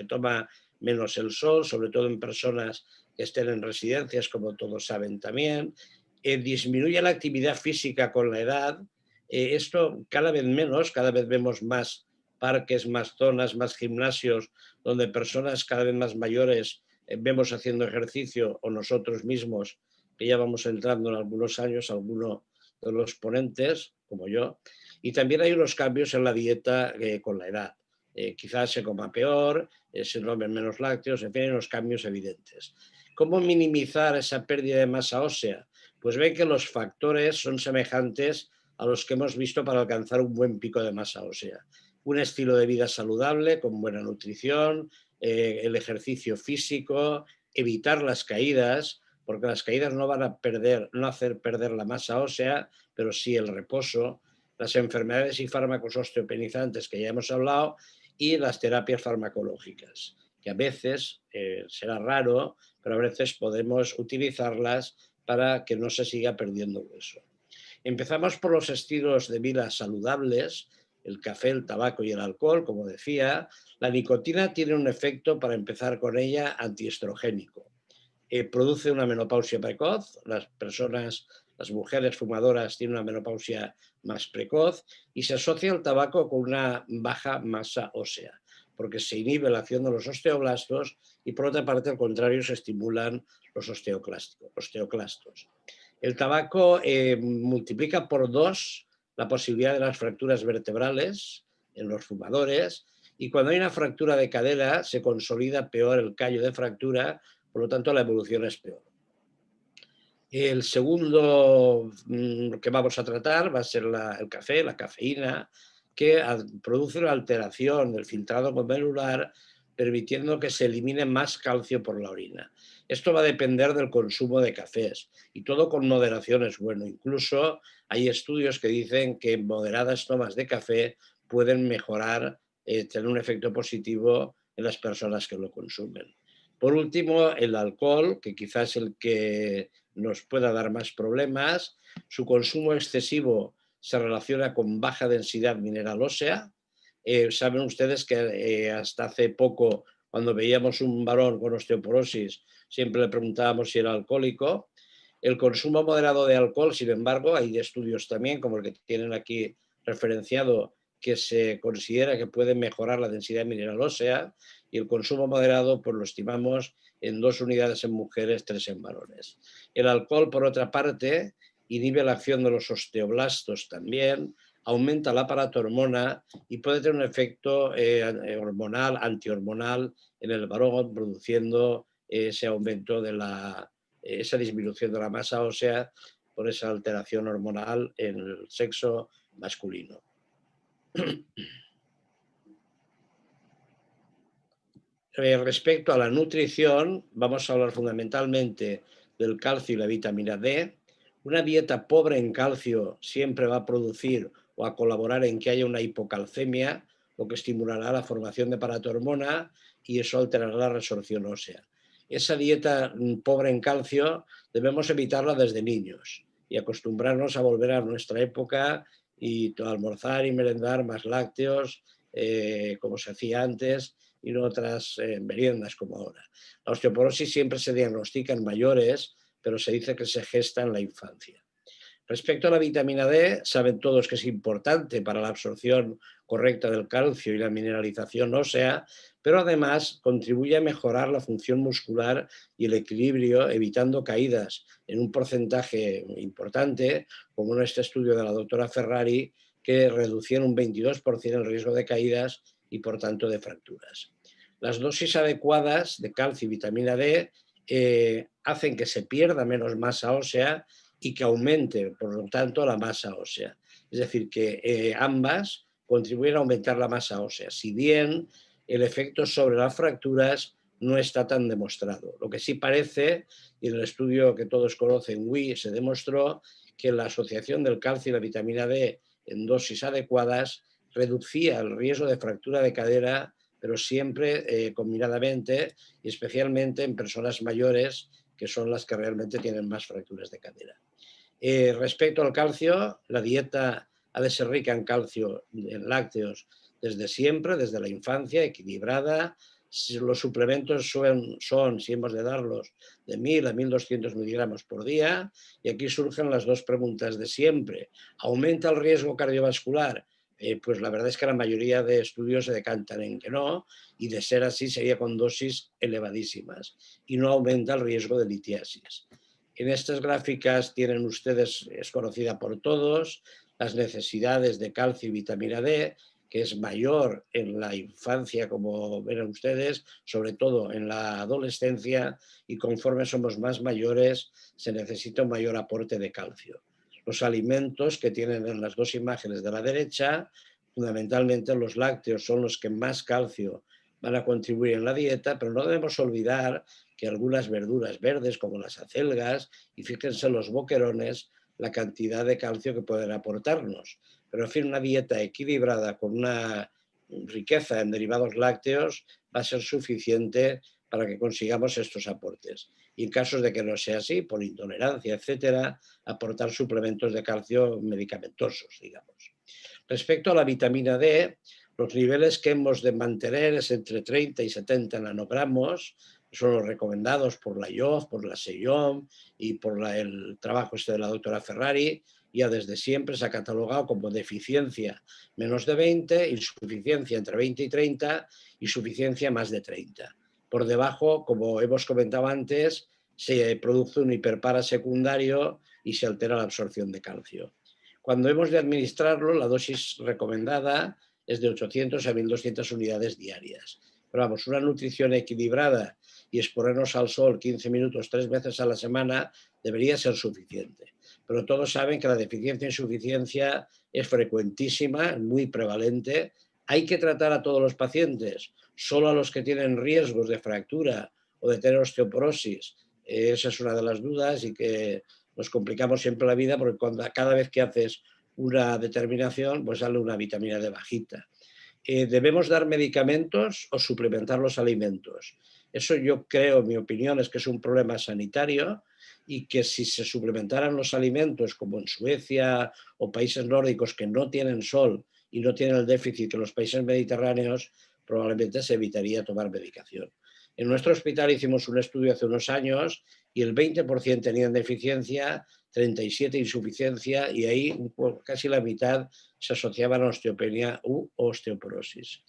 Speaker 3: toma menos el sol, sobre todo en personas que estén en residencias, como todos saben también, disminuye la actividad física con la edad, esto cada vez menos, cada vez vemos más parques, más zonas, más gimnasios, donde personas cada vez más mayores vemos haciendo ejercicio, o nosotros mismos, que ya vamos entrando en algunos años, algunos de los ponentes, como yo. Y también hay unos cambios en la dieta con la edad. Quizás se coma peor, se tomen menos lácteos, en fin, hay unos cambios evidentes. ¿Cómo minimizar esa pérdida de masa ósea? Pues ven que los factores son semejantes a los que hemos visto para alcanzar un buen pico de masa ósea. Un estilo de vida saludable, con buena nutrición, el ejercicio físico, evitar las caídas, porque las caídas no van a hacer perder la masa ósea, pero sí el reposo, las enfermedades y fármacos osteopenizantes que ya hemos hablado, y las terapias farmacológicas, que a veces será raro, pero a veces podemos utilizarlas para que no se siga perdiendo hueso. Empezamos por los estilos de vida saludables, el café, el tabaco y el alcohol, como decía. La nicotina tiene un efecto, para empezar con ella, antiestrogénico. Produce una menopausia precoz, las mujeres fumadoras tienen una menopausia más precoz, y se asocia el tabaco con una baja masa ósea. porque se inhibe la acción de los osteoblastos y por otra parte, al contrario, se estimulan los osteoclastos. El tabaco multiplica por 2 la posibilidad de las fracturas vertebrales en los fumadores y cuando hay una fractura de cadera se consolida peor el callo de fractura, por lo tanto la evolución es peor. El segundo que vamos a tratar va a ser el café, la cafeína, que produce una alteración del filtrado glomerular, permitiendo que se elimine más calcio por la orina. Esto va a depender del consumo de cafés y todo con moderación es bueno. Incluso hay estudios que dicen que moderadas tomas de café pueden mejorar, tener un efecto positivo en las personas que lo consumen. Por último, el alcohol, que quizás es el que nos pueda dar más problemas. Su consumo excesivo se relaciona con baja densidad mineral ósea. Saben ustedes que hasta hace poco, cuando veíamos un varón con osteoporosis, siempre le preguntábamos si era alcohólico. El consumo moderado de alcohol, sin embargo, hay estudios también, como el que tienen aquí referenciado, que se considera que puede mejorar la densidad mineral ósea, y el consumo moderado pues lo estimamos en 2 unidades en mujeres, 3 en varones. El alcohol, por otra parte, inhibe la acción de los osteoblastos también, aumenta la paratormona y puede tener un efecto hormonal, antihormonal en el varón, produciendo ese aumento de esa disminución de la masa ósea por esa alteración hormonal en el sexo masculino. Respecto a la nutrición, vamos a hablar fundamentalmente del calcio y la vitamina D. Una dieta pobre en calcio siempre va a producir o a colaborar en que haya una hipocalcemia, lo que estimulará la formación de paratormona y eso alterará la resorción ósea. Esa dieta pobre en calcio debemos evitarla desde niños y acostumbrarnos a volver a nuestra época y almorzar y merendar más lácteos, como se hacía antes, y no otras meriendas como ahora. La osteoporosis siempre se diagnostica en mayores, pero se dice que se gesta en la infancia. Respecto a la vitamina D, saben todos que es importante para la absorción correcta del calcio y la mineralización ósea, pero además contribuye a mejorar la función muscular y el equilibrio, evitando caídas en un porcentaje importante, como en este estudio de la doctora Ferrari, que reducía en un 22% el riesgo de caídas y por tanto de fracturas. Las dosis adecuadas de calcio y vitamina D hacen que se pierda menos masa ósea y que aumente, por lo tanto, la masa ósea. Es decir, que ambas contribuyen a aumentar la masa ósea, si bien el efecto sobre las fracturas no está tan demostrado. Lo que sí parece, y en el estudio que todos conocen, WI, se demostró que la asociación del calcio y la vitamina D en dosis adecuadas reducía el riesgo de fractura de cadera, pero siempre combinadamente y especialmente en personas mayores, que son las que realmente tienen más fracturas de cadera. Respecto al calcio, la dieta ha de ser rica en calcio, en lácteos, desde siempre, desde la infancia, equilibrada. Los suplementos son, si hemos de darlos, de 1000 a 1200 miligramos por día. Y aquí surgen las 2 preguntas de siempre. ¿Aumenta el riesgo cardiovascular? Pues la verdad es que la mayoría de estudios se decantan en que no, y de ser así sería con dosis elevadísimas. Y no aumenta el riesgo de litiasis. En estas gráficas tienen ustedes, es conocida por todos, las necesidades de calcio y vitamina D, que es mayor en la infancia, como verán ustedes, sobre todo en la adolescencia, y conforme somos más mayores se necesita un mayor aporte de calcio. Los alimentos que tienen en las 2 imágenes de la derecha, fundamentalmente los lácteos, son los que más calcio van a contribuir en la dieta, pero no debemos olvidar que algunas verduras verdes, como las acelgas, y fíjense los boquerones, la cantidad de calcio que pueden aportarnos. Pero en fin, una dieta equilibrada con una riqueza en derivados lácteos va a ser suficiente para que consigamos estos aportes. Y en casos de que no sea así, por intolerancia, etcétera, aportar suplementos de calcio medicamentosos, digamos. Respecto a la vitamina D, los niveles que hemos de mantener es entre 30 y 70 nanogramos son los recomendados por la IOF, por la SEIOM y por el trabajo de la doctora Ferrari. Ya desde siempre se ha catalogado como deficiencia menos de 20, insuficiencia entre 20 y 30 y suficiencia más de 30. Por debajo, como hemos comentado antes, se produce un hiperpara secundario y se altera la absorción de calcio. Cuando hemos de administrarlo, la dosis recomendada es de 800 a 1200 unidades diarias. Pero vamos, una nutrición equilibrada y exponernos al sol 15 minutos 3 veces a la semana debería ser suficiente. Pero todos saben que la deficiencia e insuficiencia es frecuentísima, muy prevalente. ¿Hay que tratar a todos los pacientes? ¿Solo a los que tienen riesgos de fractura o de tener osteoporosis? Esa es una de las dudas y que nos complicamos siempre la vida porque cada vez que haces una determinación, pues sale una vitamina D bajita. ¿Debemos dar medicamentos o suplementar los alimentos? Eso yo creo, mi opinión, es que es un problema sanitario y que si se suplementaran los alimentos, como en Suecia o países nórdicos que no tienen sol y no tienen el déficit que los países mediterráneos, probablemente se evitaría tomar medicación. En nuestro hospital hicimos un estudio hace unos años y el 20% tenían deficiencia, 37% insuficiencia y ahí casi la mitad se asociaban a osteopenia u osteoporosis.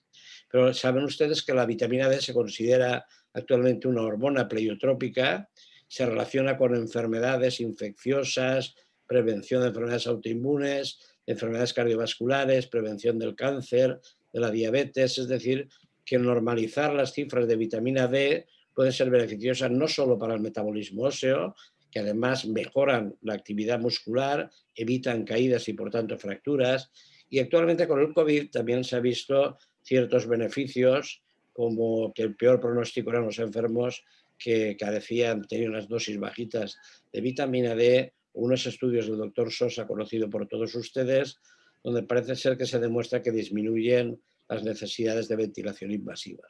Speaker 3: Pero saben ustedes que la vitamina D se considera actualmente una hormona pleiotrópica, se relaciona con enfermedades infecciosas, prevención de enfermedades autoinmunes, enfermedades cardiovasculares, prevención del cáncer, de la diabetes, es decir, que normalizar las cifras de vitamina D puede ser beneficiosa no solo para el metabolismo óseo, que además mejoran la actividad muscular, evitan caídas y por tanto fracturas. Y actualmente con el COVID también se ha visto ciertos beneficios, como que el peor pronóstico eran los enfermos que carecían, tenían unas dosis bajitas de vitamina D, unos estudios del doctor Sosa, conocido por todos ustedes, donde parece ser que se demuestra que disminuyen las necesidades de ventilación invasiva.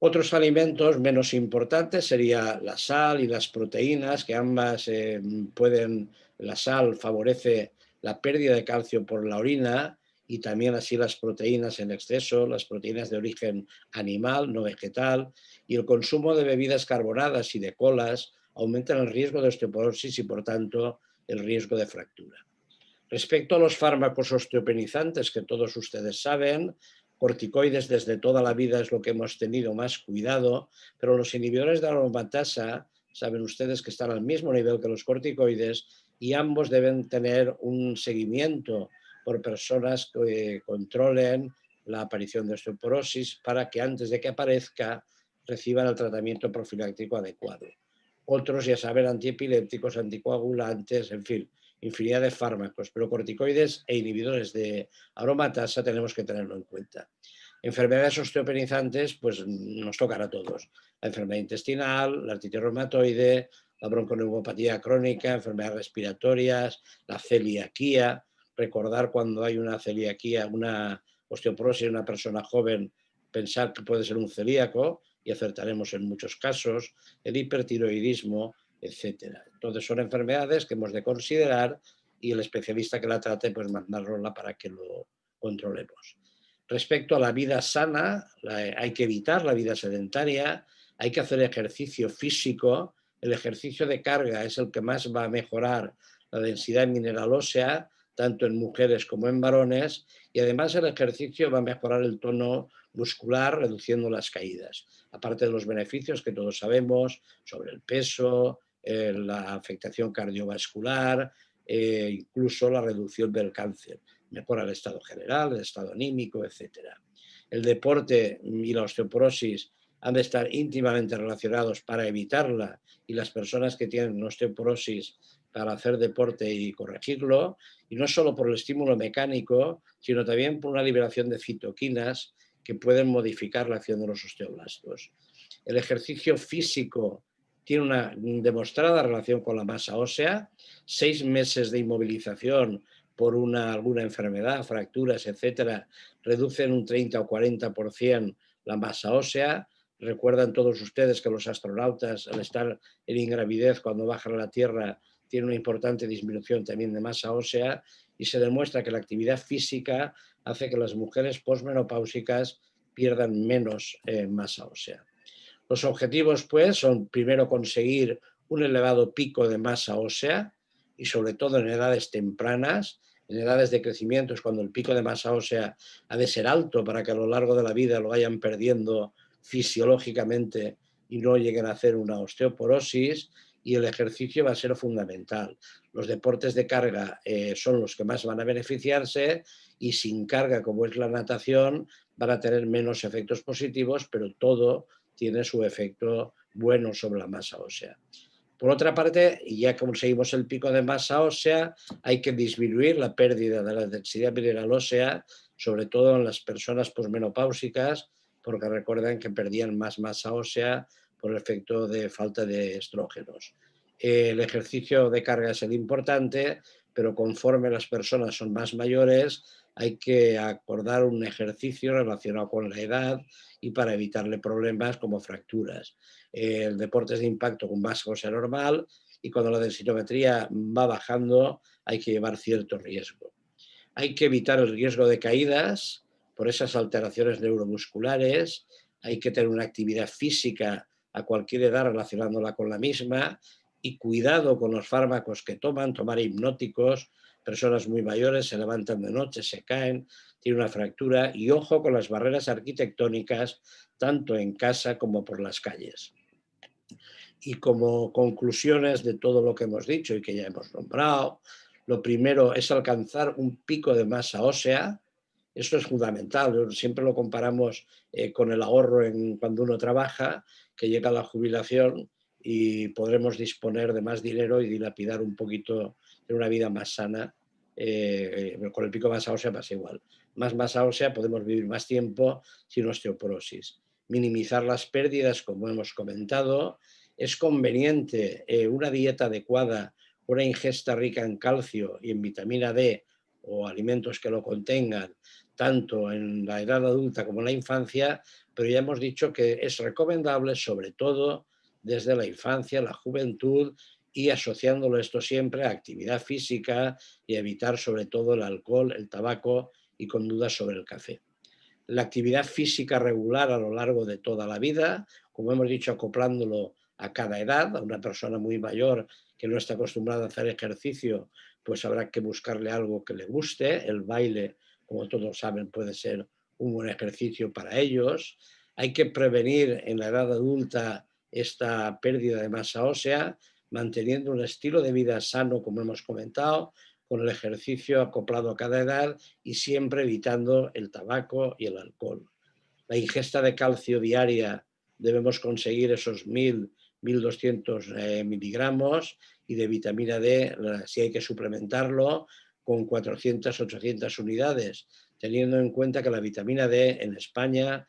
Speaker 3: Otros alimentos menos importantes sería la sal y las proteínas, que ambas la sal favorece la pérdida de calcio por la orina y también así las proteínas en exceso, las proteínas de origen animal, no vegetal, y el consumo de bebidas carbonadas y de colas aumentan el riesgo de osteoporosis y por tanto el riesgo de fractura. Respecto a los fármacos osteopenizantes, que todos ustedes saben, corticoides desde toda la vida es lo que hemos tenido más cuidado, pero los inhibidores de aromatasa, saben ustedes que están al mismo nivel que los corticoides y ambos deben tener un seguimiento por personas que controlen la aparición de osteoporosis para que antes de que aparezca reciban el tratamiento profiláctico adecuado. Otros, ya saben, antiepilépticos, anticoagulantes, en fin, infinidad de fármacos, pero corticoides e inhibidores de aromatasa tenemos que tenerlo en cuenta. Enfermedades osteopenizantes, pues nos tocan a todos. La enfermedad intestinal, la artritis reumatoide, la bronconeuropatía crónica, enfermedades respiratorias, la celiaquía. Recordar cuando hay una celiaquía, una osteoporosis en una persona joven, pensar que puede ser un celíaco y acertaremos en muchos casos, el hipertiroidismo, etcétera. Entonces son enfermedades que hemos de considerar y el especialista que la trate, pues mandárnosla para que lo controlemos. Respecto a la vida sana, hay que evitar la vida sedentaria, hay que hacer ejercicio físico. El ejercicio de carga es el que más va a mejorar la densidad mineral ósea, tanto en mujeres como en varones, y además el ejercicio va a mejorar el tono muscular, reduciendo las caídas. Aparte de los beneficios que todos sabemos sobre el peso, la afectación cardiovascular, incluso la reducción del cáncer. Mejora el estado general, el estado anímico, etc. El deporte y la osteoporosis han de estar íntimamente relacionados para evitarla y las personas que tienen osteoporosis para hacer deporte y corregirlo, y no solo por el estímulo mecánico, sino también por una liberación de citoquinas que pueden modificar la acción de los osteoblastos. El ejercicio físico tiene una demostrada relación con la masa ósea. 6 meses de inmovilización por alguna enfermedad, fracturas, etcétera, reducen un 30 o 40% la masa ósea. Recuerdan todos ustedes que los astronautas, al estar en ingravidez, cuando bajan a la Tierra, tienen una importante disminución también de masa ósea y se demuestra que la actividad física hace que las mujeres posmenopáusicas pierdan menos masa ósea. Los objetivos, pues, son primero conseguir un elevado pico de masa ósea y sobre todo en edades tempranas, en edades de crecimiento es cuando el pico de masa ósea ha de ser alto para que a lo largo de la vida lo vayan perdiendo fisiológicamente y no lleguen a hacer una osteoporosis, y el ejercicio va a ser fundamental. Los deportes de carga son los que más van a beneficiarse y sin carga, como es la natación, van a tener menos efectos positivos, pero todo tiene su efecto bueno sobre la masa ósea. Por otra parte, ya que conseguimos el pico de masa ósea, hay que disminuir la pérdida de la densidad mineral ósea, sobre todo en las personas posmenopáusicas, porque recuerden que perdían más masa ósea por el efecto de falta de estrógenos. El ejercicio de carga es el importante, pero conforme las personas son más mayores, hay que acordar un ejercicio relacionado con la edad y para evitarle problemas como fracturas. El deporte es de impacto con masa ósea normal y cuando la densitometría va bajando hay que llevar cierto riesgo. Hay que evitar el riesgo de caídas por esas alteraciones neuromusculares, hay que tener una actividad física a cualquier edad relacionándola con la misma y cuidado con los fármacos que toman, tomar hipnóticos, personas muy mayores se levantan de noche, se caen, tienen una fractura y ojo con las barreras arquitectónicas tanto en casa como por las calles. Y como conclusiones de todo lo que hemos dicho y que ya hemos nombrado, lo primero es alcanzar un pico de masa ósea. Esto es fundamental, siempre lo comparamos con el ahorro cuando uno trabaja, que llega a la jubilación y podremos disponer de más dinero y dilapidar un poquito en una vida más sana. Con el pico de masa ósea pasa igual. Más masa ósea podemos vivir más tiempo sin osteoporosis. Minimizar las pérdidas, como hemos comentado. Es conveniente una dieta adecuada, una ingesta rica en calcio y en vitamina D o alimentos que lo contengan, tanto en la edad adulta como en la infancia, pero ya hemos dicho que es recomendable sobre todo desde la infancia, la juventud y asociándolo esto siempre a actividad física y evitar sobre todo el alcohol, el tabaco y con dudas sobre el café. La actividad física regular a lo largo de toda la vida, como hemos dicho, acoplándolo a cada edad, a una persona muy mayor que no está acostumbrada a hacer ejercicio, pues habrá que buscarle algo que le guste. El baile, como todos saben, puede ser un buen ejercicio para ellos. Hay que prevenir en la edad adulta esta pérdida de masa ósea, manteniendo un estilo de vida sano, como hemos comentado, con el ejercicio acoplado a cada edad y siempre evitando el tabaco y el alcohol. La ingesta de calcio diaria debemos conseguir esos 1.200 miligramos y de vitamina D, si hay que suplementarlo, con 400, 800 unidades, teniendo en cuenta que la vitamina D en España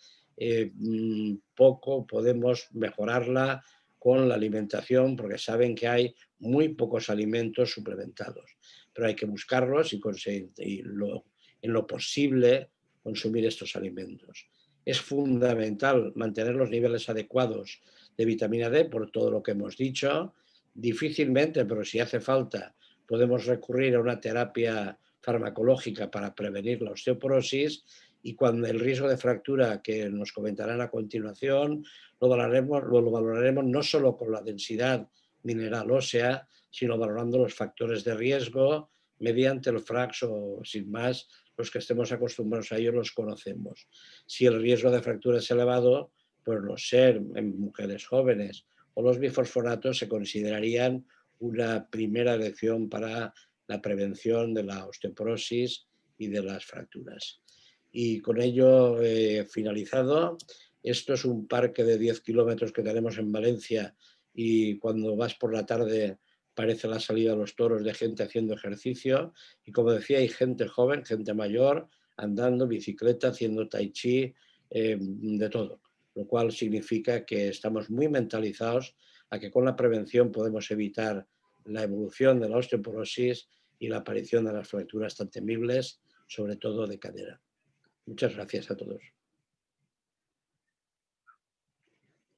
Speaker 3: poco podemos mejorarla con la alimentación porque saben que hay muy pocos alimentos suplementados, pero hay que buscarlos y conseguir en lo posible consumir estos alimentos. Es fundamental mantener los niveles adecuados de vitamina D por todo lo que hemos dicho. Difícilmente, pero si hace falta, podemos recurrir a una terapia farmacológica para prevenir la osteoporosis y cuando el riesgo de fractura que nos comentarán a continuación lo valoraremos no solo con la densidad mineral ósea, sino valorando los factores de riesgo mediante el FRAX o sin más, los que estemos acostumbrados a ellos los conocemos. Si el riesgo de fractura es elevado, pues los SER en mujeres jóvenes o los bifosfonatos se considerarían una primera elección para la prevención de la osteoporosis y de las fracturas. Y con ello finalizado. Esto es un parque de 10 kilómetros que tenemos en Valencia y cuando vas por la tarde parece la salida de los toros de gente haciendo ejercicio y como decía hay gente joven, gente mayor, andando, bicicleta, haciendo tai chi, de todo, lo cual significa que estamos muy mentalizados a que con la prevención podemos evitar la evolución de la osteoporosis y la aparición de las fracturas tan temibles, sobre todo de cadera. Muchas gracias a todos.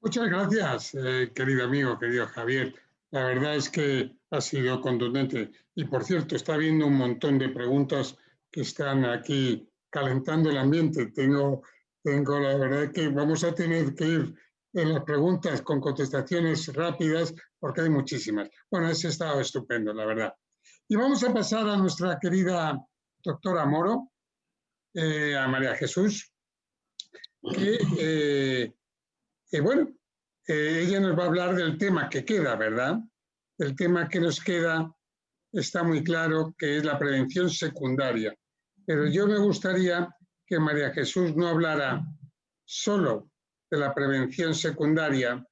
Speaker 1: Muchas gracias, querido amigo, querido Javier. La verdad es que ha sido contundente. Y por cierto, está habiendo un montón de preguntas que están aquí calentando el ambiente. Tengo la verdad que vamos a tener que ir en las preguntas con contestaciones rápidas, porque hay muchísimas. Bueno, ese estado estupendo, la verdad. Y vamos a pasar a nuestra querida doctora Moro, a María Jesús, que, bueno, ella nos va a hablar del tema que queda, ¿verdad? El tema que nos queda está muy claro, que es la prevención secundaria. Pero yo me gustaría que María Jesús no hablara solo de la prevención secundaria,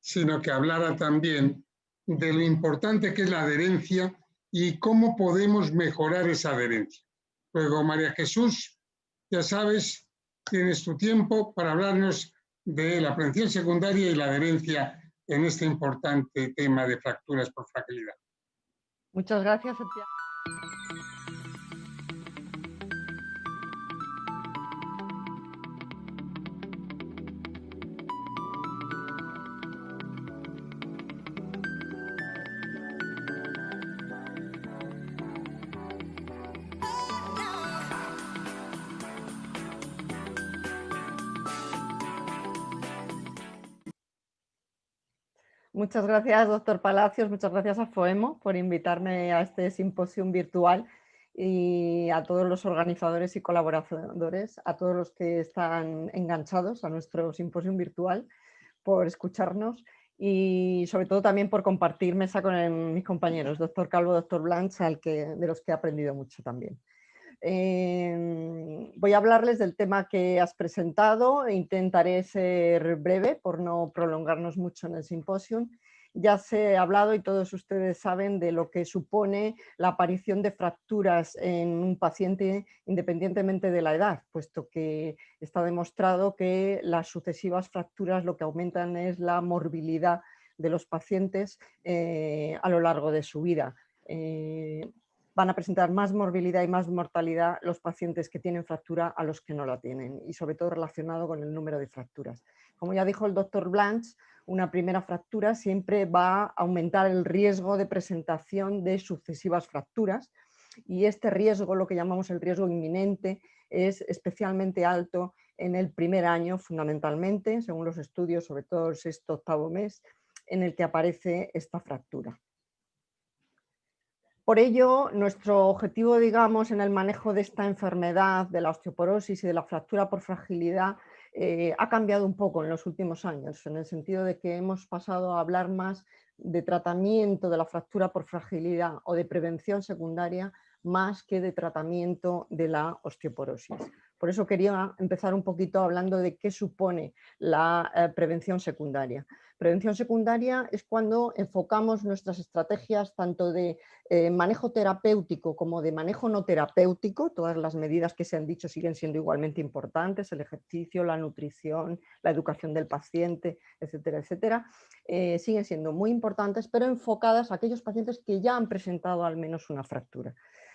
Speaker 1: sino que hablara también de lo importante que es la adherencia y cómo podemos mejorar esa adherencia. Luego, María Jesús, ya sabes, tienes tu tiempo para hablarnos de la prevención secundaria y la adherencia en este importante tema de fracturas por fragilidad.
Speaker 4: Muchas gracias, Santiago. Muchas gracias, doctor Palacios, muchas gracias a FOEMO por invitarme a este simposio virtual y a todos los organizadores y colaboradores, a todos los que están enganchados a nuestro simposio virtual, por escucharnos y sobre todo también por compartir mesa con mis compañeros, doctor Calvo, doctor Blanch, de los que he aprendido mucho también. Voy a hablarles del tema que has presentado, intentaré ser breve por no prolongarnos mucho en el simposio. Ya se ha hablado y todos ustedes saben de lo que supone la aparición de fracturas en un paciente independientemente de la edad, puesto que está demostrado que las sucesivas fracturas lo que aumentan es la morbilidad de los pacientes a lo largo de su vida. Van a presentar más morbilidad y más mortalidad los pacientes que tienen fractura a los que no la tienen, y sobre todo relacionado con el número de fracturas. Como ya dijo el doctor Blanch, una primera fractura siempre va a aumentar el riesgo de presentación de sucesivas fracturas, y este riesgo, lo que llamamos el riesgo inminente, es especialmente alto en el primer año, fundamentalmente, según los estudios, sobre todo el sexto, octavo mes, en el que aparece esta fractura. Por ello, nuestro objetivo, digamos, en el manejo de esta enfermedad, de la osteoporosis y de la fractura por fragilidad, ha cambiado un poco en los últimos años, en el sentido de que hemos pasado a hablar más de tratamiento de la fractura por fragilidad o de prevención secundaria, más que de tratamiento de la osteoporosis. Por eso quería empezar un poquito hablando de qué supone la prevención secundaria. Prevención secundaria es cuando enfocamos nuestras estrategias tanto de manejo terapéutico como de manejo no terapéutico. Todas las medidas que se han dicho siguen siendo igualmente importantes, el ejercicio, la nutrición, la educación del paciente, etcétera, etcétera, siguen siendo muy importantes, pero enfocadas a aquellos pacientes que ya han presentado al menos una fractura.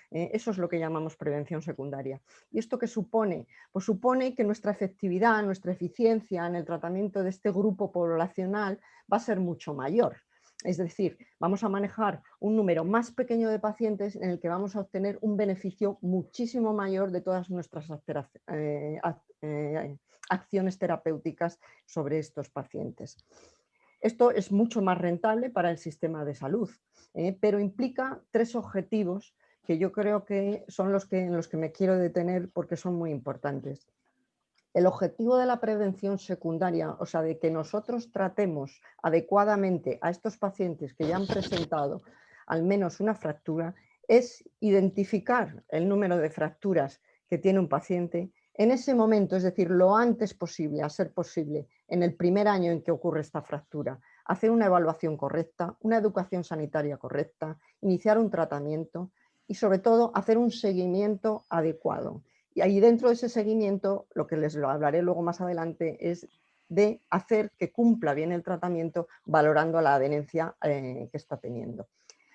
Speaker 4: Eso es lo que llamamos prevención secundaria. ¿Y esto qué supone? Pues supone que nuestra efectividad, nuestra eficiencia en el tratamiento de este grupo poblacional va a ser mucho mayor. Es decir, vamos a manejar un número más pequeño de pacientes en el que vamos a obtener un beneficio muchísimo mayor de todas nuestras acciones terapéuticas sobre estos pacientes. Esto es mucho más rentable para el sistema de salud, pero implica tres objetivos que yo creo que son en los que me quiero detener porque son muy importantes. El objetivo de la prevención secundaria, o sea, de que nosotros tratemos adecuadamente a estos pacientes que ya han presentado al menos una fractura, es identificar el número de fracturas que tiene un paciente en ese momento, es decir, lo antes posible, a ser posible, en el primer año en que ocurre esta fractura, hacer una evaluación correcta, una educación sanitaria correcta, iniciar un tratamiento y sobre todo hacer un seguimiento adecuado. Y ahí dentro de ese seguimiento, lo que les lo hablaré luego más adelante, es de hacer que cumpla bien el tratamiento valorando la adherencia que está teniendo.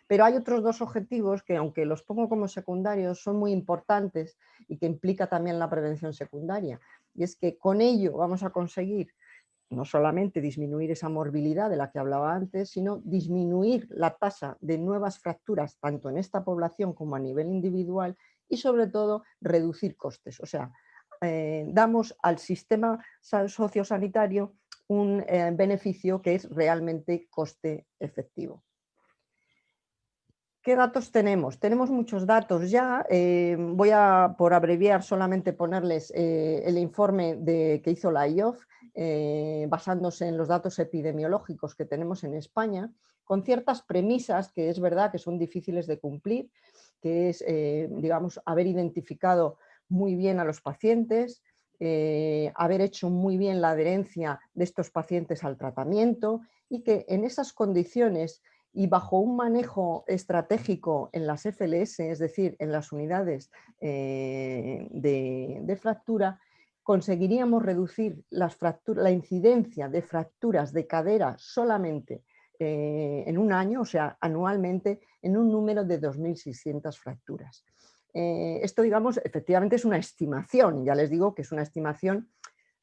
Speaker 4: Pero hay otros dos objetivos que, aunque los pongo como secundarios, son muy importantes y que implica también la prevención secundaria. Y es que con ello vamos a conseguir no solamente disminuir esa morbilidad de la que hablaba antes, sino disminuir la tasa de nuevas fracturas, tanto en esta población como a nivel individual, y sobre todo reducir costes. O sea, damos al sistema sociosanitario un beneficio que es realmente coste efectivo. ¿Qué datos tenemos? Tenemos muchos datos ya. Voy a, por abreviar, solamente ponerles el informe que hizo la IOF, basándose en los datos epidemiológicos que tenemos en España, con ciertas premisas que es verdad que son difíciles de cumplir, que es, digamos, haber identificado muy bien a los pacientes, haber hecho muy bien la adherencia de estos pacientes al tratamiento y que en esas condiciones y bajo un manejo estratégico en las FLS, es decir, en las unidades de fractura, conseguiríamos reducir la incidencia de fracturas de cadera solamente en un año, o sea, anualmente, en un número de 2.600 fracturas. Esto, digamos, efectivamente es una estimación, ya les digo que es una estimación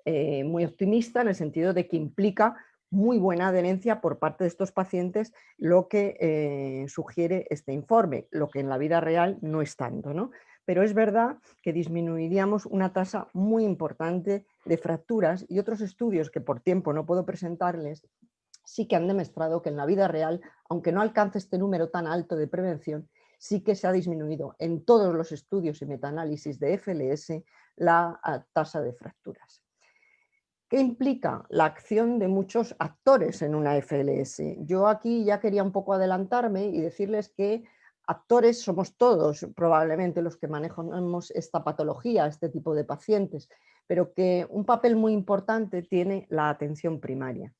Speaker 4: muy optimista en el sentido de que implica muy buena adherencia por parte de estos pacientes, lo que sugiere este informe, lo que en la vida real no es tanto, ¿no? Pero es verdad que disminuiríamos una tasa muy importante de fracturas y otros estudios que por tiempo no puedo presentarles, sí que han demostrado que en la vida real, aunque no alcance este número tan alto de prevención, sí que se ha disminuido en todos los estudios y metaanálisis de FLS la tasa de fracturas. ¿Qué implica la acción de muchos actores en una FLS? Yo aquí ya quería un poco adelantarme y decirles que actores somos todos, probablemente los que manejamos esta patología, este tipo de pacientes, pero que un papel muy importante tiene la atención primaria.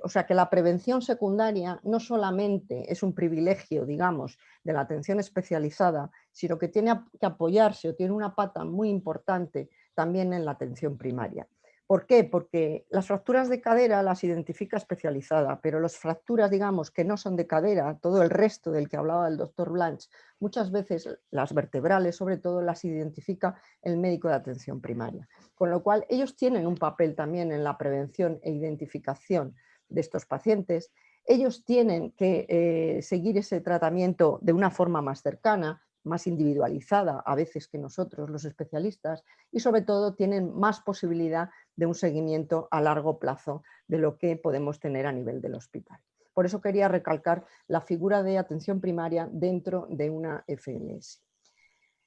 Speaker 4: O sea que la prevención secundaria no solamente es un privilegio, digamos, de la atención especializada, sino que tiene que apoyarse o tiene una pata muy importante también en la atención primaria. ¿Por qué? Porque las fracturas de cadera las identifica especializada, pero las fracturas, digamos, que no son de cadera, todo el resto del que hablaba el doctor Blanch, muchas veces las vertebrales, sobre todo, las identifica el médico de atención primaria. Con lo cual, ellos tienen un papel también en la prevención e identificación de estos pacientes. Ellos tienen que seguir ese tratamiento de una forma más cercana, más individualizada a veces que nosotros los especialistas y sobre todo tienen más posibilidad de un seguimiento a largo plazo de lo que podemos tener a nivel del hospital. Por eso quería recalcar la figura de atención primaria dentro de una FLS.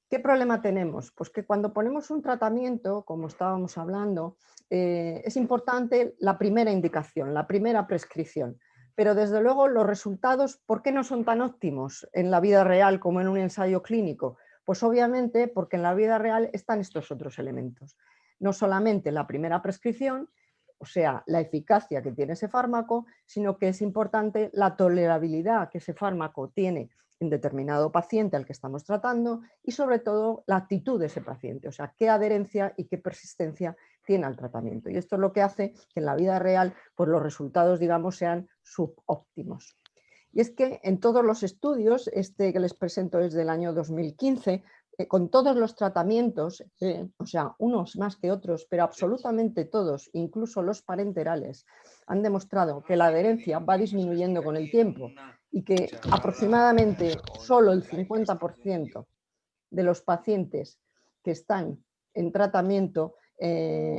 Speaker 4: ¿Qué problema tenemos? Pues que cuando ponemos un tratamiento, como estábamos hablando, es importante la primera indicación, la primera prescripción. Pero desde luego los resultados, ¿por qué no son tan óptimos en la vida real como en un ensayo clínico? Pues obviamente porque en la vida real están estos otros elementos. No solamente la primera prescripción, o sea, la eficacia que tiene ese fármaco, sino que es importante la tolerabilidad que ese fármaco tiene en determinado paciente al que estamos tratando y sobre todo la actitud de ese paciente, o sea, qué adherencia y qué persistencia tiene al tratamiento. Y esto es lo que hace que en la vida real pues, los resultados, digamos, sean subóptimos. Y es que en todos los estudios, este que les presento es del año 2015, con todos los tratamientos, o sea, unos más que otros, pero absolutamente todos, incluso los parenterales, han demostrado que la adherencia va disminuyendo con el tiempo y que aproximadamente solo el 50% de los pacientes que están en tratamiento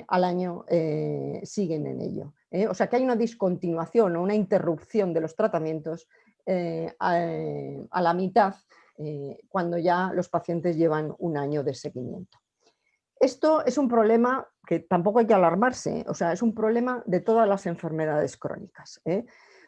Speaker 4: al año siguen en ello. O sea que hay una discontinuación o una interrupción de los tratamientos a la mitad cuando ya los pacientes llevan un año de seguimiento. Esto es un problema que tampoco hay que alarmarse, o sea, es un problema de todas las enfermedades crónicas.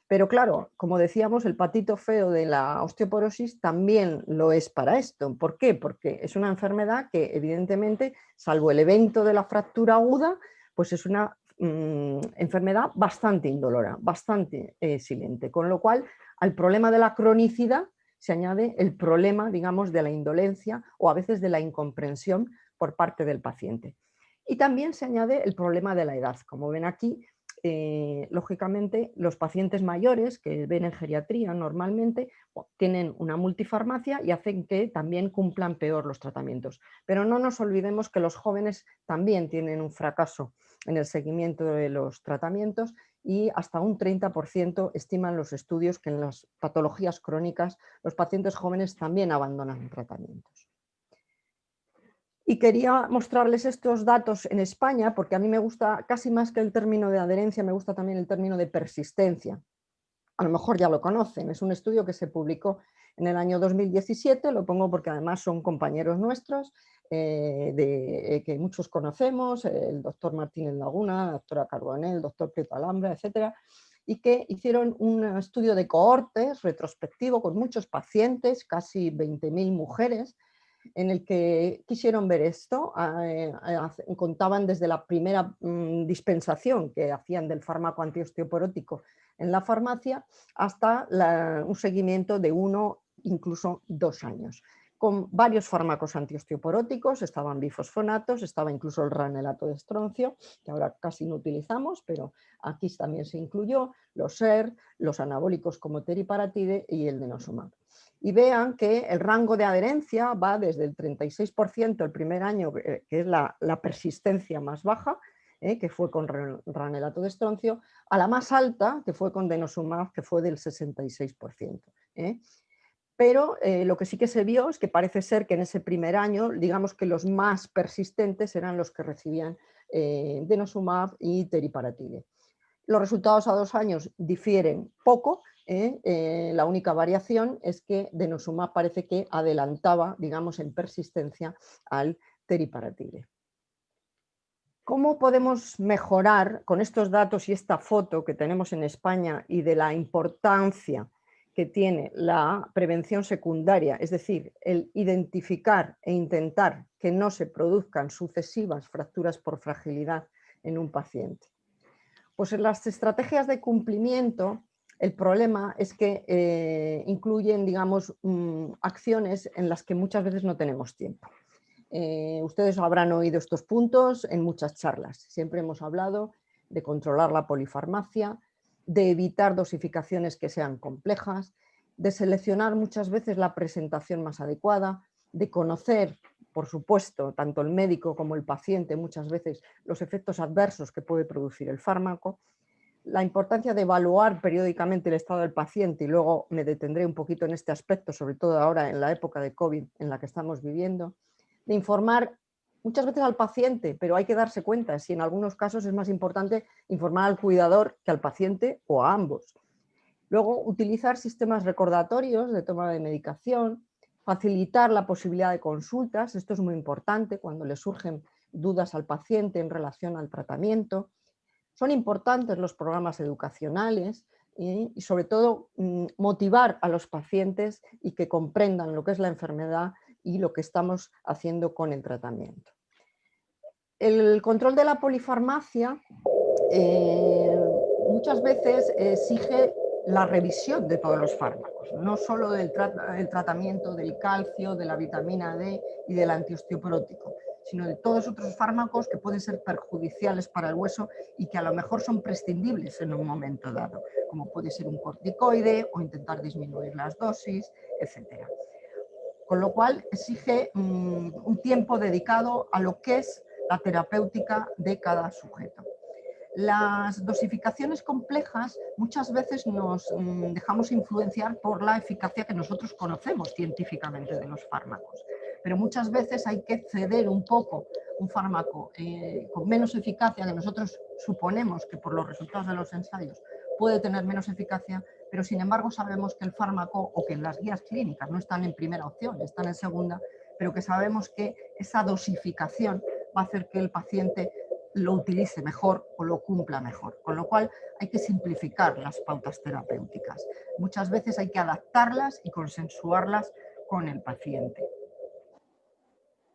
Speaker 4: Pero claro, como decíamos, el patito feo de la osteoporosis también lo es para esto. ¿Por qué? Porque es una enfermedad que evidentemente, salvo el evento de la fractura aguda, pues es una enfermedad bastante indolora, bastante silente. Con lo cual, al problema de la cronicidad se añade el problema, digamos, de la indolencia o a veces de la incomprensión por parte del paciente. Y también se añade el problema de la edad. Como ven aquí, lógicamente los pacientes mayores que ven en geriatría normalmente tienen una multifarmacia y hacen que también cumplan peor los tratamientos. Pero no nos olvidemos que los jóvenes también tienen un fracaso en el seguimiento de los tratamientos y hasta un 30% estiman los estudios que en las patologías crónicas los pacientes jóvenes también abandonan tratamientos. Y quería mostrarles estos datos en España porque a mí me gusta, casi más que el término de adherencia, me gusta también el término de persistencia. A lo mejor ya lo conocen, es un estudio que se publicó en el año 2017, lo pongo porque además son compañeros nuestros, que muchos conocemos, el doctor Martínez Laguna, la doctora Carbonell, el doctor Prieto Alhambra, etcétera, y que hicieron un estudio de cohortes retrospectivo con muchos pacientes, casi 20.000 mujeres, en el que quisieron ver esto. Contaban desde la primera dispensación que hacían del fármaco antiosteoporótico en la farmacia hasta un seguimiento de 1, incluso 2 años, con varios fármacos antiosteoporóticos. Estaban bifosfonatos, estaba incluso el ranelato de estroncio, que ahora casi no utilizamos, pero aquí también se incluyó, los SER, los anabólicos como teriparatide y el denosumab. Y vean que el rango de adherencia va desde el 36% el primer año, que es la persistencia más baja, que fue con ranelato de estroncio, a la más alta, que fue con denosumab, que fue del 66%. Pero lo que sí que se vio es que parece ser que en ese primer año, digamos que los más persistentes eran los que recibían denosumab y teriparatide. Los resultados a 2 años difieren poco. La única variación es que denosumab parece que adelantaba, digamos, en persistencia al teriparatide. ¿Cómo podemos mejorar con estos datos y esta foto que tenemos en España y de la importancia que tiene la prevención secundaria, es decir, el identificar e intentar que no se produzcan sucesivas fracturas por fragilidad en un paciente? Pues en las estrategias de cumplimiento, el problema es que incluyen, digamos, acciones en las que muchas veces no tenemos tiempo. Ustedes habrán oído estos puntos en muchas charlas. Siempre hemos hablado de controlar la polifarmacia, de evitar dosificaciones que sean complejas, de seleccionar muchas veces la presentación más adecuada, de conocer, por supuesto, tanto el médico como el paciente muchas veces los efectos adversos que puede producir el fármaco, la importancia de evaluar periódicamente el estado del paciente, y luego me detendré un poquito en este aspecto, sobre todo ahora en la época de COVID en la que estamos viviendo, de informar muchas veces al paciente, pero hay que darse cuenta si en algunos casos es más importante informar al cuidador que al paciente o a ambos. Luego, utilizar sistemas recordatorios de toma de medicación, facilitar la posibilidad de consultas, esto es muy importante cuando le surgen dudas al paciente en relación al tratamiento. Son importantes los programas educacionales y sobre todo motivar a los pacientes y que comprendan lo que es la enfermedad y lo que estamos haciendo con el tratamiento. El control de la polifarmacia muchas veces exige la revisión de todos los fármacos, no solo del tratamiento del calcio, de la vitamina D y del antiosteoporótico, sino de todos otros fármacos que pueden ser perjudiciales para el hueso y que a lo mejor son prescindibles en un momento dado, como puede ser un corticoide o intentar disminuir las dosis, etc. Con lo cual exige un tiempo dedicado a lo que es la terapéutica de cada sujeto. Las dosificaciones complejas muchas veces nos dejamos influenciar por la eficacia que nosotros conocemos científicamente de los fármacos, pero muchas veces hay que ceder un poco un fármaco con menos eficacia, que nosotros suponemos que por los resultados de los ensayos puede tener menos eficacia, pero sin embargo sabemos que el fármaco, o que en las guías clínicas no están en primera opción, están en segunda, pero que sabemos que esa dosificación va a hacer que el paciente lo utilice mejor o lo cumpla mejor, con lo cual hay que simplificar las pautas terapéuticas. Muchas veces hay que adaptarlas y consensuarlas con el paciente.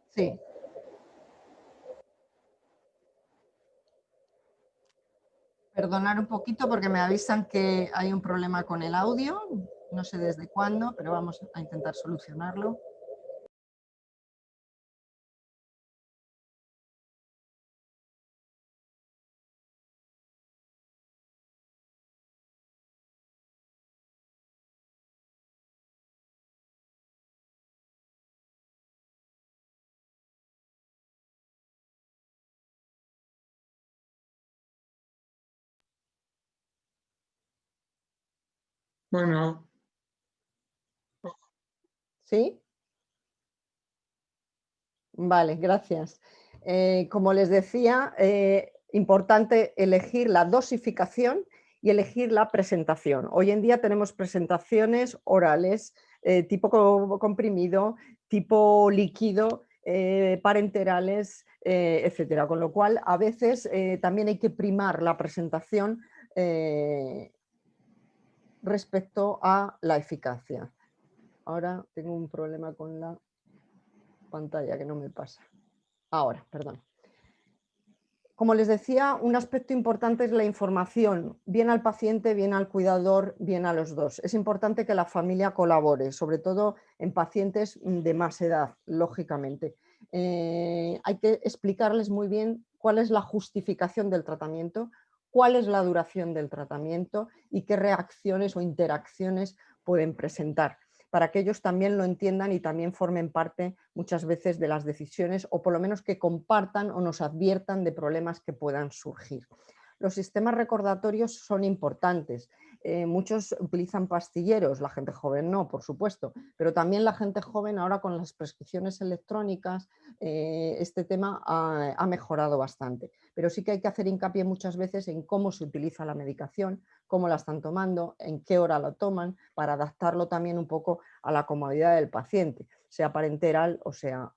Speaker 4: Sí. Perdonar un poquito porque me avisan que hay un problema con el audio, no sé desde cuándo, pero vamos a intentar solucionarlo.
Speaker 1: Bueno,
Speaker 4: ¿Sí? Vale, gracias. Como les decía, importante elegir la dosificación y elegir la presentación. Hoy en día tenemos presentaciones orales tipo comprimido, tipo líquido, parenterales, etcétera. Con lo cual, a veces también hay que primar la presentación respecto a la eficacia. Ahora tengo un problema con la pantalla que no me pasa. Ahora, perdón. Como les decía, un aspecto importante es la información, bien al paciente, bien al cuidador, bien a los dos. Es importante que la familia colabore, sobre todo en pacientes de más edad, lógicamente. Hay que explicarles muy bien cuál es la justificación del tratamiento, cuál es la duración del tratamiento y qué reacciones o interacciones pueden presentar, para que ellos también lo entiendan y también formen parte muchas veces de las decisiones o por lo menos que compartan o nos adviertan de problemas que puedan surgir. Los sistemas recordatorios son importantes. Muchos utilizan pastilleros, la gente joven no, por supuesto, pero también la gente joven ahora con las prescripciones electrónicas, este tema ha mejorado bastante. Pero sí que hay que hacer hincapié muchas veces en cómo se utiliza la medicación, cómo la están tomando, en qué hora la toman, para adaptarlo también un poco a la comodidad del paciente, sea parenteral o sea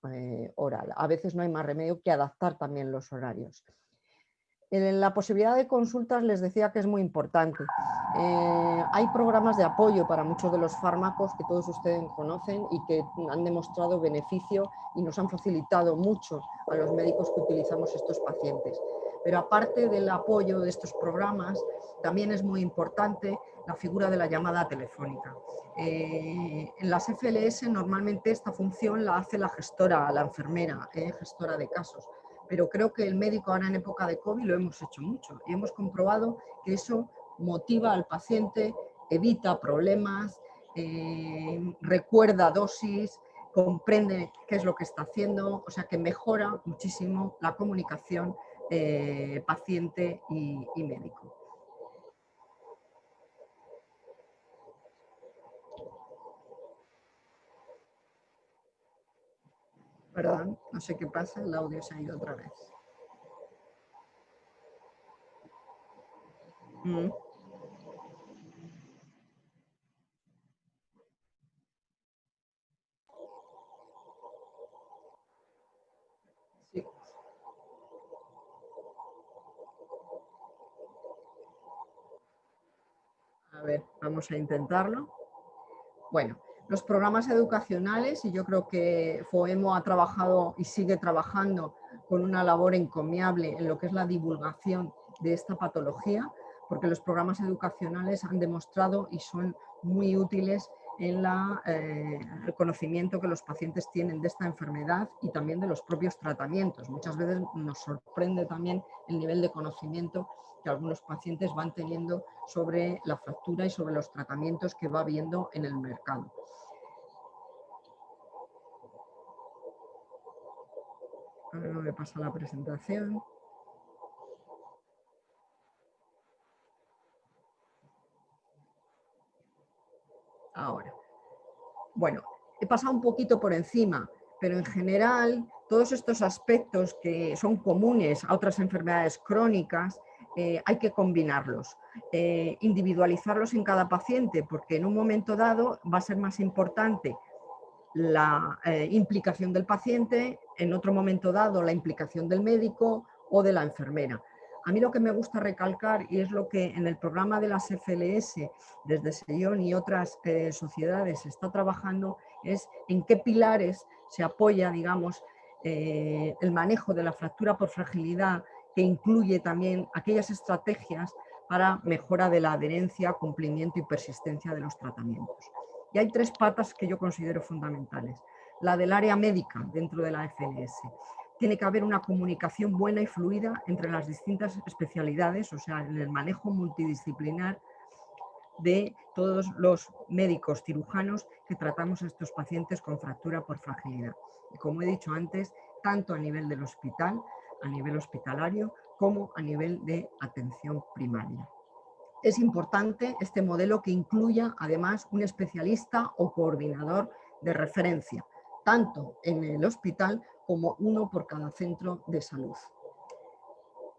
Speaker 4: oral. A veces no hay más remedio que adaptar también los horarios. En la posibilidad de consultas les decía que es muy importante. Hay programas de apoyo para muchos de los fármacos que todos ustedes conocen y que han demostrado beneficio y nos han facilitado mucho a los médicos que utilizamos estos pacientes. Pero aparte del apoyo de estos programas, también es muy importante la figura de la llamada telefónica. En las FLS normalmente esta función la hace la gestora, la enfermera, gestora de casos. Pero creo que el médico ahora en época de COVID lo hemos hecho mucho y hemos comprobado que eso motiva al paciente, evita problemas, recuerda dosis, comprende qué es lo que está haciendo, o sea que mejora muchísimo la comunicación paciente y médico. Perdón, no sé qué pasa, el audio se ha ido otra vez. Sí. A ver, vamos a intentarlo. Bueno, los programas educacionales, y yo creo que FOEMO ha trabajado y sigue trabajando con una labor encomiable en lo que es la divulgación de esta patología, porque los programas educacionales han demostrado y son muy útiles en el conocimiento que los pacientes tienen de esta enfermedad y también de los propios tratamientos. Muchas veces nos sorprende también el nivel de conocimiento que algunos pacientes van teniendo sobre la fractura y sobre los tratamientos que va viendo en el mercado. Ahora no me pasa la presentación. Ahora. Bueno, he pasado un poquito por encima, pero en general todos estos aspectos que son comunes a otras enfermedades crónicas hay que combinarlos, individualizarlos en cada paciente, porque en un momento dado va a ser más importante la implicación del paciente, en otro momento dado la implicación del médico o de la enfermera. A mí lo que me gusta recalcar, y es lo que en el programa de las FLS, desde SEION y otras sociedades se está trabajando, es en qué pilares se apoya, digamos, el manejo de la fractura por fragilidad, que incluye también aquellas estrategias para mejora de la adherencia, cumplimiento y persistencia de los tratamientos. Y hay tres patas que yo considero fundamentales. La del área médica dentro de la FLS. Tiene que haber una comunicación buena y fluida entre las distintas especialidades, o sea, en el manejo multidisciplinar de todos los médicos cirujanos que tratamos a estos pacientes con fractura por fragilidad. Y como he dicho antes, tanto a nivel del hospital, a nivel hospitalario, como a nivel de atención primaria. Es importante este modelo que incluya además un especialista o coordinador de referencia, tanto en el hospital como uno por cada centro de salud.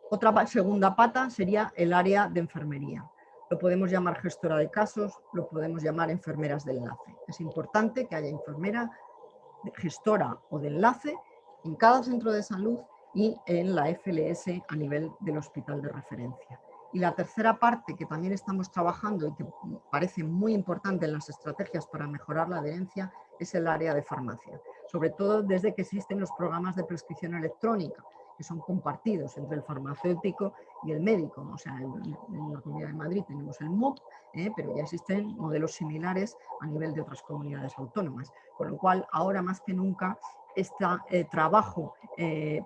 Speaker 4: Otra segunda pata sería el área de enfermería. Lo podemos llamar gestora de casos, lo podemos llamar enfermeras de enlace. Es importante que haya enfermera, gestora o de enlace en cada centro de salud y en la FLS a nivel del hospital de referencia. Y la tercera parte que también estamos trabajando y que parece muy importante en las estrategias para mejorar la adherencia es el área de farmacia, sobre todo desde que existen los programas de prescripción electrónica, que son compartidos entre el farmacéutico y el médico. O sea, en la Comunidad de Madrid tenemos el MOP, pero ya existen modelos similares a nivel de otras comunidades autónomas, con lo cual ahora más que nunca este trabajo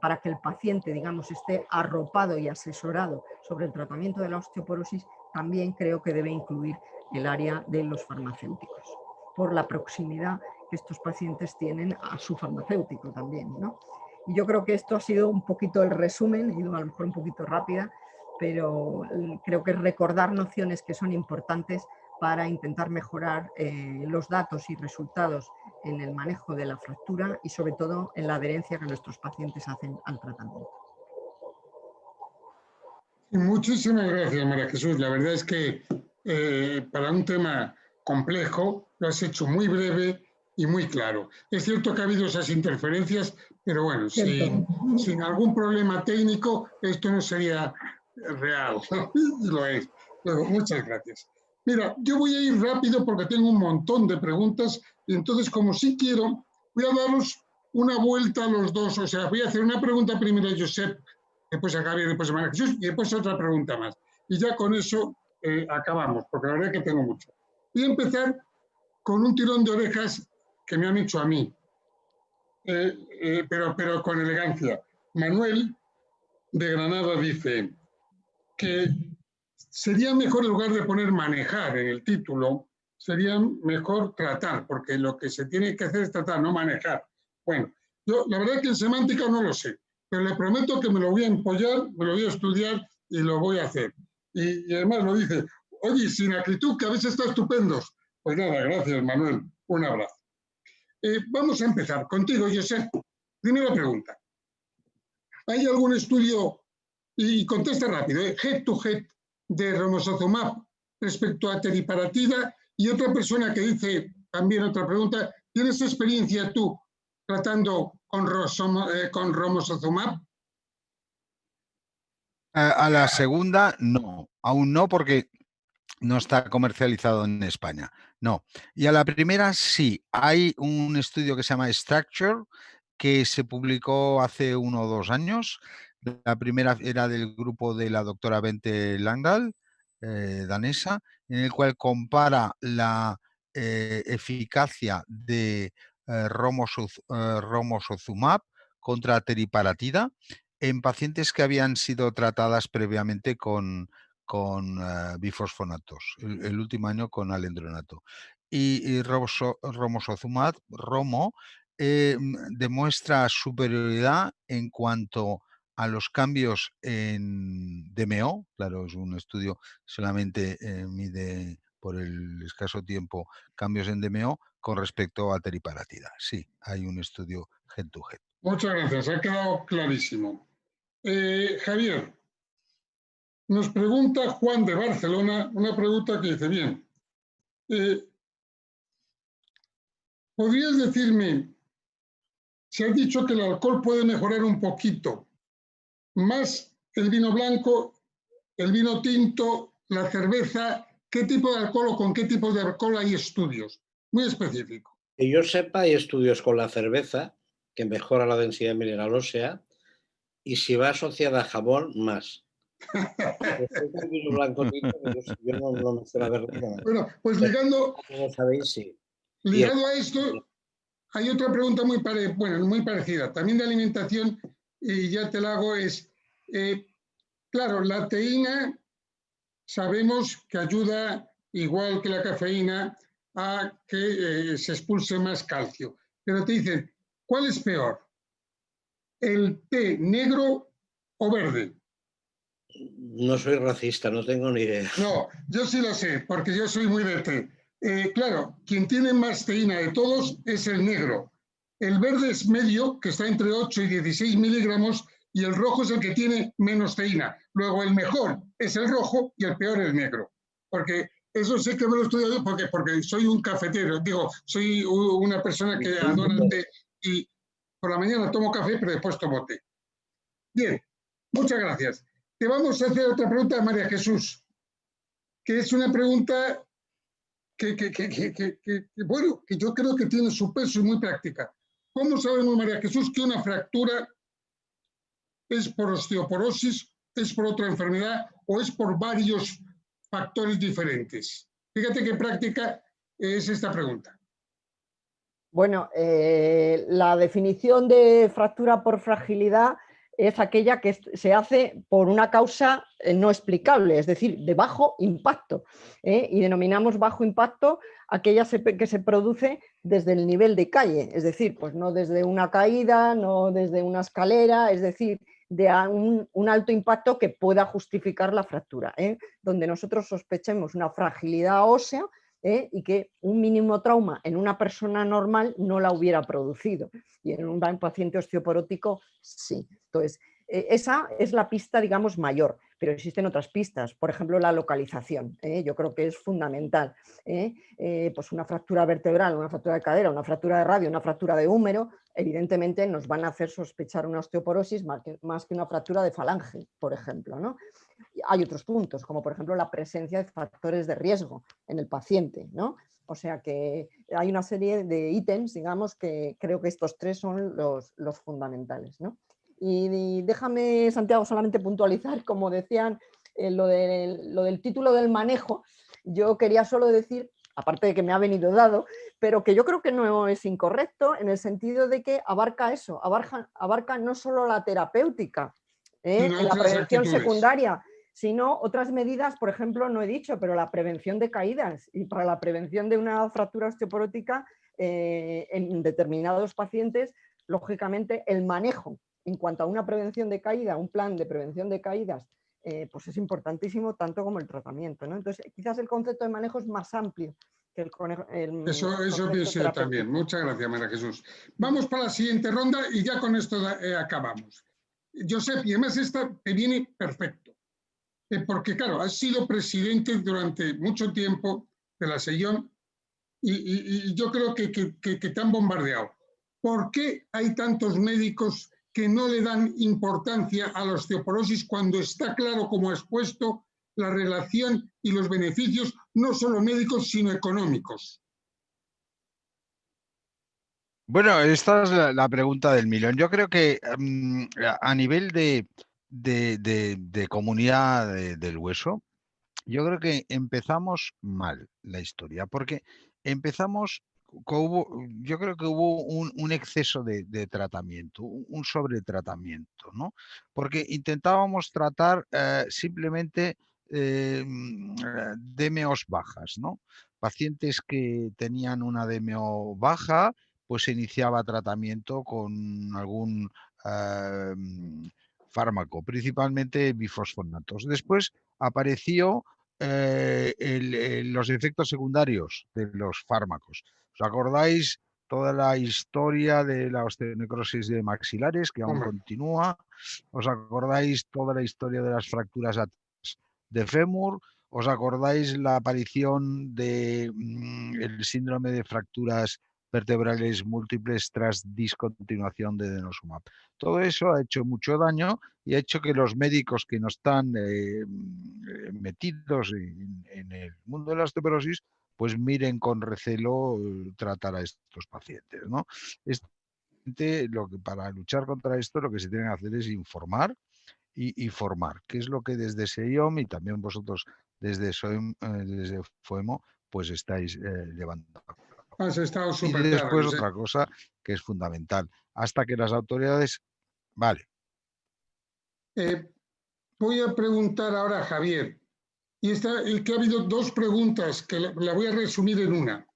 Speaker 4: para que el paciente, digamos, esté arropado y asesorado sobre el tratamiento de la osteoporosis también creo que debe incluir el área de los farmacéuticos, por la proximidad que estos pacientes tienen a su farmacéutico también, ¿no? Y yo creo que esto ha sido un poquito el resumen, he ido a lo mejor un poquito rápida, pero creo que recordar nociones que son importantes para intentar mejorar los datos y resultados en el manejo de la fractura y sobre todo en la adherencia que nuestros pacientes hacen al tratamiento.
Speaker 1: Muchísimas gracias, María Jesús. La verdad es que para un tema complejo lo has hecho muy breve y muy claro. Es cierto que ha habido esas interferencias, pero bueno, sin algún problema técnico esto no sería real, ¿no? Y lo es. Pero muchas gracias. Mira, yo voy a ir rápido porque tengo un montón de preguntas y entonces, como sí quiero, voy a daros una vuelta a los dos. O sea, voy a hacer una pregunta primero a Josep, después a Javier, después a María Jesús y después otra pregunta más. Y ya con eso acabamos, porque la verdad es que tengo mucho. Voy a empezar con un tirón de orejas que me han hecho a mí, pero con elegancia. Manuel de Granada dice que sería mejor, en lugar de poner manejar en el título, sería mejor tratar, porque lo que se tiene que hacer es tratar, no manejar. Bueno, yo la verdad es que en semántica no lo sé, pero le prometo que me lo voy a empollar, me lo voy a estudiar y lo voy a hacer. Y además lo dice, oye, sin acritud, que a veces está estupendo. Pues nada, gracias, Manuel. Un abrazo. Vamos a empezar contigo, Josep. Primera pregunta. ¿Hay algún estudio, y contesta rápido, head to head, de romosozumab respecto a teriparatida? Y otra persona que dice, también otra pregunta, ¿tienes experiencia tú tratando con romosozumab?
Speaker 2: A la segunda, no. Aún no, porque no está comercializado en España. No. Y a la primera, sí. Hay un estudio que se llama Structure, que se publicó hace 1 o 2 años. La primera era del grupo de la doctora Bente Langdal, danesa, en el cual compara la eficacia de romosozumab contra teriparatida en pacientes que habían sido tratadas previamente con bifosfonatos, el último año con alendronato. Y romosozumab, demuestra superioridad en cuanto a los cambios en DMO. Claro, es un estudio que solamente mide por el escaso tiempo cambios en DMO con respecto a teriparatida. Sí, hay un estudio head to head.
Speaker 1: Muchas gracias, ha quedado clarísimo. Javier, nos pregunta Juan de Barcelona una pregunta que dice, bien, ¿podrías decirme si has dicho que el alcohol puede mejorar un poquito más el vino blanco, el vino tinto, la cerveza? ¿Qué tipo de alcohol o con qué tipo de alcohol hay estudios? Muy específico.
Speaker 3: Que yo sepa, hay estudios con la cerveza que mejora la densidad mineral ósea y si va asociada a jabón, más. El vino blanco tinto, yo no me suelo ver nada.
Speaker 1: Bueno, pues ligando,
Speaker 3: ¿Cómo sabéis? Sí.
Speaker 1: Ligado a esto, hay otra pregunta muy parecida, también de alimentación, y ya te la hago, es, claro, la teína sabemos que ayuda, igual que la cafeína, a que se expulse más calcio. Pero te dicen, ¿cuál es peor? ¿El té negro o verde?
Speaker 3: No soy racista, no tengo ni idea.
Speaker 1: No, yo sí lo sé, porque yo soy muy de té. Claro, quien tiene más teína de todos es el negro, El verde es medio, que está entre 8 y 16 miligramos, y el rojo es el que tiene menos teína. Luego el mejor es el rojo y el peor el negro. Porque eso sé que me lo he estudiado porque soy un cafetero, digo, soy una persona que adora el té y por la mañana tomo café, pero después tomo té. Bien, muchas gracias. Te vamos a hacer otra pregunta a María Jesús, que es una pregunta bueno, que yo creo que tiene su peso y muy práctica. ¿Cómo sabemos, María Jesús, que una fractura es por osteoporosis, es por otra enfermedad o es por varios factores diferentes? Fíjate qué práctica es esta pregunta.
Speaker 4: Bueno, la definición de fractura por fragilidad es aquella que se hace por una causa no explicable, es decir, de bajo impacto. Y denominamos bajo impacto aquella que se produce desde el nivel de calle, es decir, pues no desde una caída, no desde una escalera, es decir, de un alto impacto que pueda justificar la fractura, donde nosotros sospechemos una fragilidad ósea y que un mínimo trauma en una persona normal no la hubiera producido. Y en un paciente osteoporótico sí. Entonces, esa es la pista, digamos, mayor, pero existen otras pistas, por ejemplo, la localización, yo creo que es fundamental. Pues una fractura vertebral, una fractura de cadera, una fractura de radio, una fractura de húmero, evidentemente nos van a hacer sospechar una osteoporosis más que una fractura de falange, por ejemplo, ¿no? Hay otros puntos, como por ejemplo la presencia de factores de riesgo en el paciente, ¿no? O sea que hay una serie de ítems, digamos, que creo que estos tres son los fundamentales, ¿no? Y déjame, Santiago, solamente puntualizar, como decían, lo del título del manejo. Yo quería solo decir, aparte de que me ha venido dado, pero que yo creo que no es incorrecto en el sentido de que abarca eso, abarca no solo la terapéutica, en la prevención secundaria, sino otras medidas, por ejemplo, no he dicho, pero la prevención de caídas y para la prevención de una fractura osteoporótica en determinados pacientes, lógicamente el manejo en cuanto a una prevención de caída, un plan de prevención de caídas, pues es importantísimo tanto como el tratamiento, ¿no? Entonces, quizás el concepto de manejo es más amplio que
Speaker 1: Eso pienso yo también. Muchas gracias, María Jesús. Vamos para la siguiente ronda y ya con esto acabamos. Josep, y además esta te viene perfecto, porque claro, has sido presidente durante mucho tiempo de la SEIOM y yo creo que te han bombardeado. ¿Por qué hay tantos médicos que no le dan importancia a la osteoporosis cuando está claro, como has puesto, la relación y los beneficios no solo médicos, sino económicos?
Speaker 2: Bueno, esta es la pregunta del millón. Yo creo que a nivel de comunidad del hueso, yo creo que empezamos mal la historia, porque empezamos, yo creo que hubo un exceso de tratamiento, un sobretratamiento, ¿no? Porque intentábamos tratar simplemente DMOs bajas, ¿no? Pacientes que tenían una DMO baja, pues se iniciaba tratamiento con algún fármaco, principalmente bifosfonatos. Después apareció los efectos secundarios de los fármacos. ¿Os acordáis toda la historia de la osteonecrosis de maxilares que aún continúa? ¿Os acordáis toda la historia de las fracturas de fémur? ¿Os acordáis la aparición del síndrome de fracturas vertebrales múltiples tras discontinuación de denosumab? Todo eso ha hecho mucho daño y ha hecho que los médicos que no están metidos en el mundo de la osteoporosis pues miren con recelo tratar a estos pacientes, ¿no? Para luchar contra esto lo que se tiene que hacer es informar y formar, que es lo que desde SEIOM y también vosotros desde FOEMO pues estáis llevando. Y después otra cosa que es fundamental, hasta que las autoridades... Vale.
Speaker 1: Voy a preguntar ahora a Javier, y que ha habido dos preguntas que la voy a resumir en una.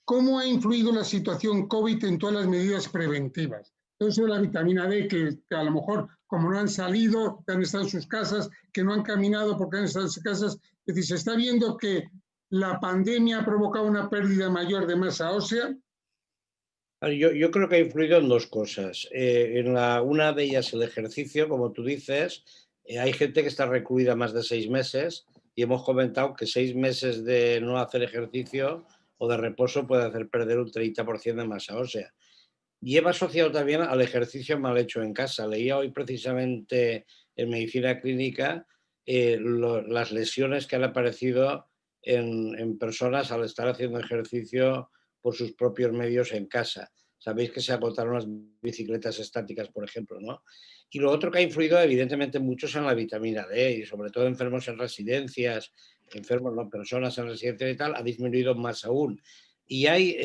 Speaker 1: ¿Cómo ha influido la situación COVID en todas las medidas preventivas? Eso de la vitamina D, que a lo mejor, como no han salido, que han estado en sus casas, que no han caminado porque han estado en sus casas, es decir, se está viendo que la pandemia ha provocado una pérdida mayor de masa ósea.
Speaker 3: Yo creo que ha influido en dos cosas. Una de ellas, el ejercicio, como tú dices. Hay gente que está recluida más de 6 meses y hemos comentado que 6 meses de no hacer ejercicio o de reposo puede hacer perder un 30% de masa ósea. Lleva asociado también al ejercicio mal hecho en casa. Leía hoy precisamente en medicina clínica las lesiones que han aparecido en personas al estar haciendo ejercicio por sus propios medios en casa. Sabéis que se agotaron las bicicletas estáticas, por ejemplo, ¿no? Y lo otro que ha influido, evidentemente, mucho es en la vitamina D, y sobre todo enfermos en residencias, enfermos, no, personas en residencias y tal, ha disminuido más aún. Y hay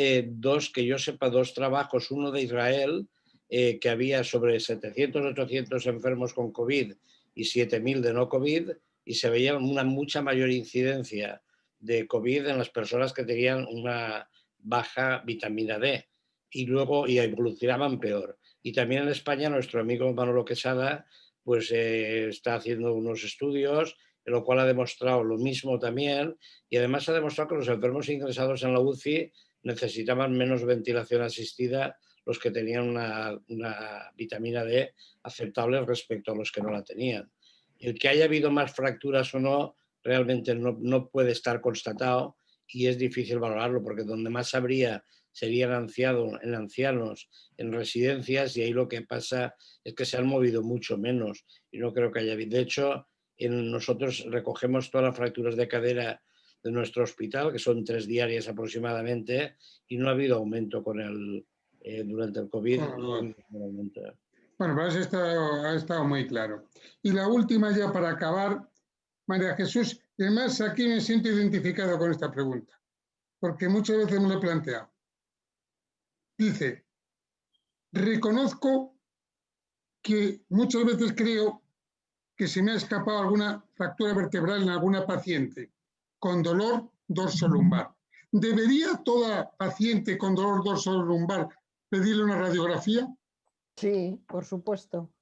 Speaker 3: que yo sepa, dos trabajos, uno de Israel, que había sobre 700, 800 enfermos con COVID y 7.000 de no COVID, y se veía una mucha mayor incidencia de COVID en las personas que tenían una baja vitamina D y luego evolucionaban peor. Y también en España nuestro amigo Manolo Quesada pues está haciendo unos estudios en lo cual ha demostrado lo mismo también, y además ha demostrado que los enfermos ingresados en la UCI necesitaban menos ventilación asistida los que tenían una vitamina D aceptable respecto a los que no la tenían. El que haya habido más fracturas o no realmente no puede estar constatado y es difícil valorarlo, porque donde más habría serían en ancianos en residencias, y ahí lo que pasa es que se han movido mucho menos y no creo que haya habido. De hecho, nosotros recogemos todas las fracturas de cadera de nuestro hospital, que son 3 diarias aproximadamente, y no ha habido aumento durante el COVID. No ha habido aumento.
Speaker 1: Bueno, pues ha estado muy claro. Y la última ya para acabar, María Jesús, y además aquí me siento identificado con esta pregunta, porque muchas veces me lo he planteado. Dice, reconozco que muchas veces creo que se me ha escapado alguna fractura vertebral en alguna paciente con dolor dorsolumbar. ¿Debería toda paciente con dolor dorsolumbar pedirle una radiografía?
Speaker 4: Sí, por supuesto.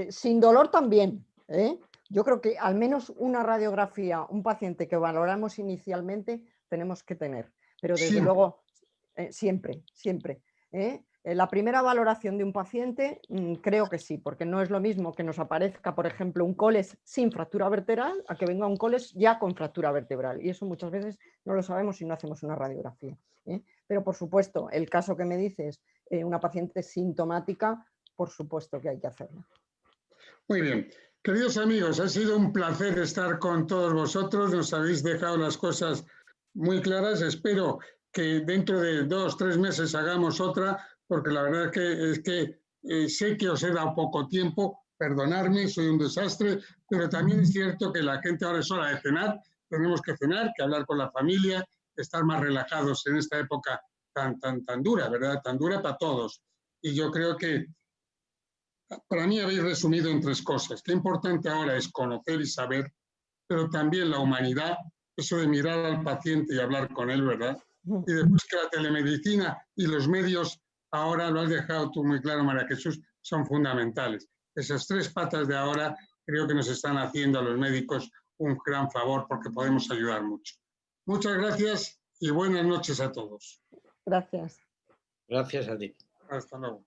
Speaker 4: Sin dolor también, ¿eh? Yo creo que al menos una radiografía, un paciente que valoramos inicialmente, tenemos que tener. Pero desde luego, siempre, siempre. La primera valoración de un paciente, creo que sí, porque no es lo mismo que nos aparezca, por ejemplo, un coles sin fractura vertebral a que venga un coles ya con fractura vertebral. Y eso muchas veces no lo sabemos si no hacemos una radiografía. Pero por supuesto, el caso que me dices, una paciente sintomática, por supuesto que hay que hacerlo.
Speaker 1: Muy bien. Queridos amigos, ha sido un placer estar con todos vosotros. Nos habéis dejado las cosas muy claras. Espero que dentro de 2 o 3 meses hagamos otra, porque la verdad es que sé que os he dado poco tiempo. Perdonadme, soy un desastre, pero también es cierto que la gente ahora es hora de cenar. Tenemos que cenar, que hablar con la familia, estar más relajados en esta época tan dura, ¿verdad? Tan dura para todos. Y yo creo que para mí habéis resumido en 3 cosas. Qué importante ahora es conocer y saber, pero también la humanidad, eso de mirar al paciente y hablar con él, ¿verdad? Y después que la telemedicina y los medios, ahora lo has dejado tú muy claro, María Jesús, son fundamentales. Esas 3 patas de ahora creo que nos están haciendo a los médicos un gran favor porque podemos ayudar mucho. Muchas gracias y buenas noches a todos.
Speaker 4: Gracias.
Speaker 3: Gracias a ti.
Speaker 1: Hasta luego.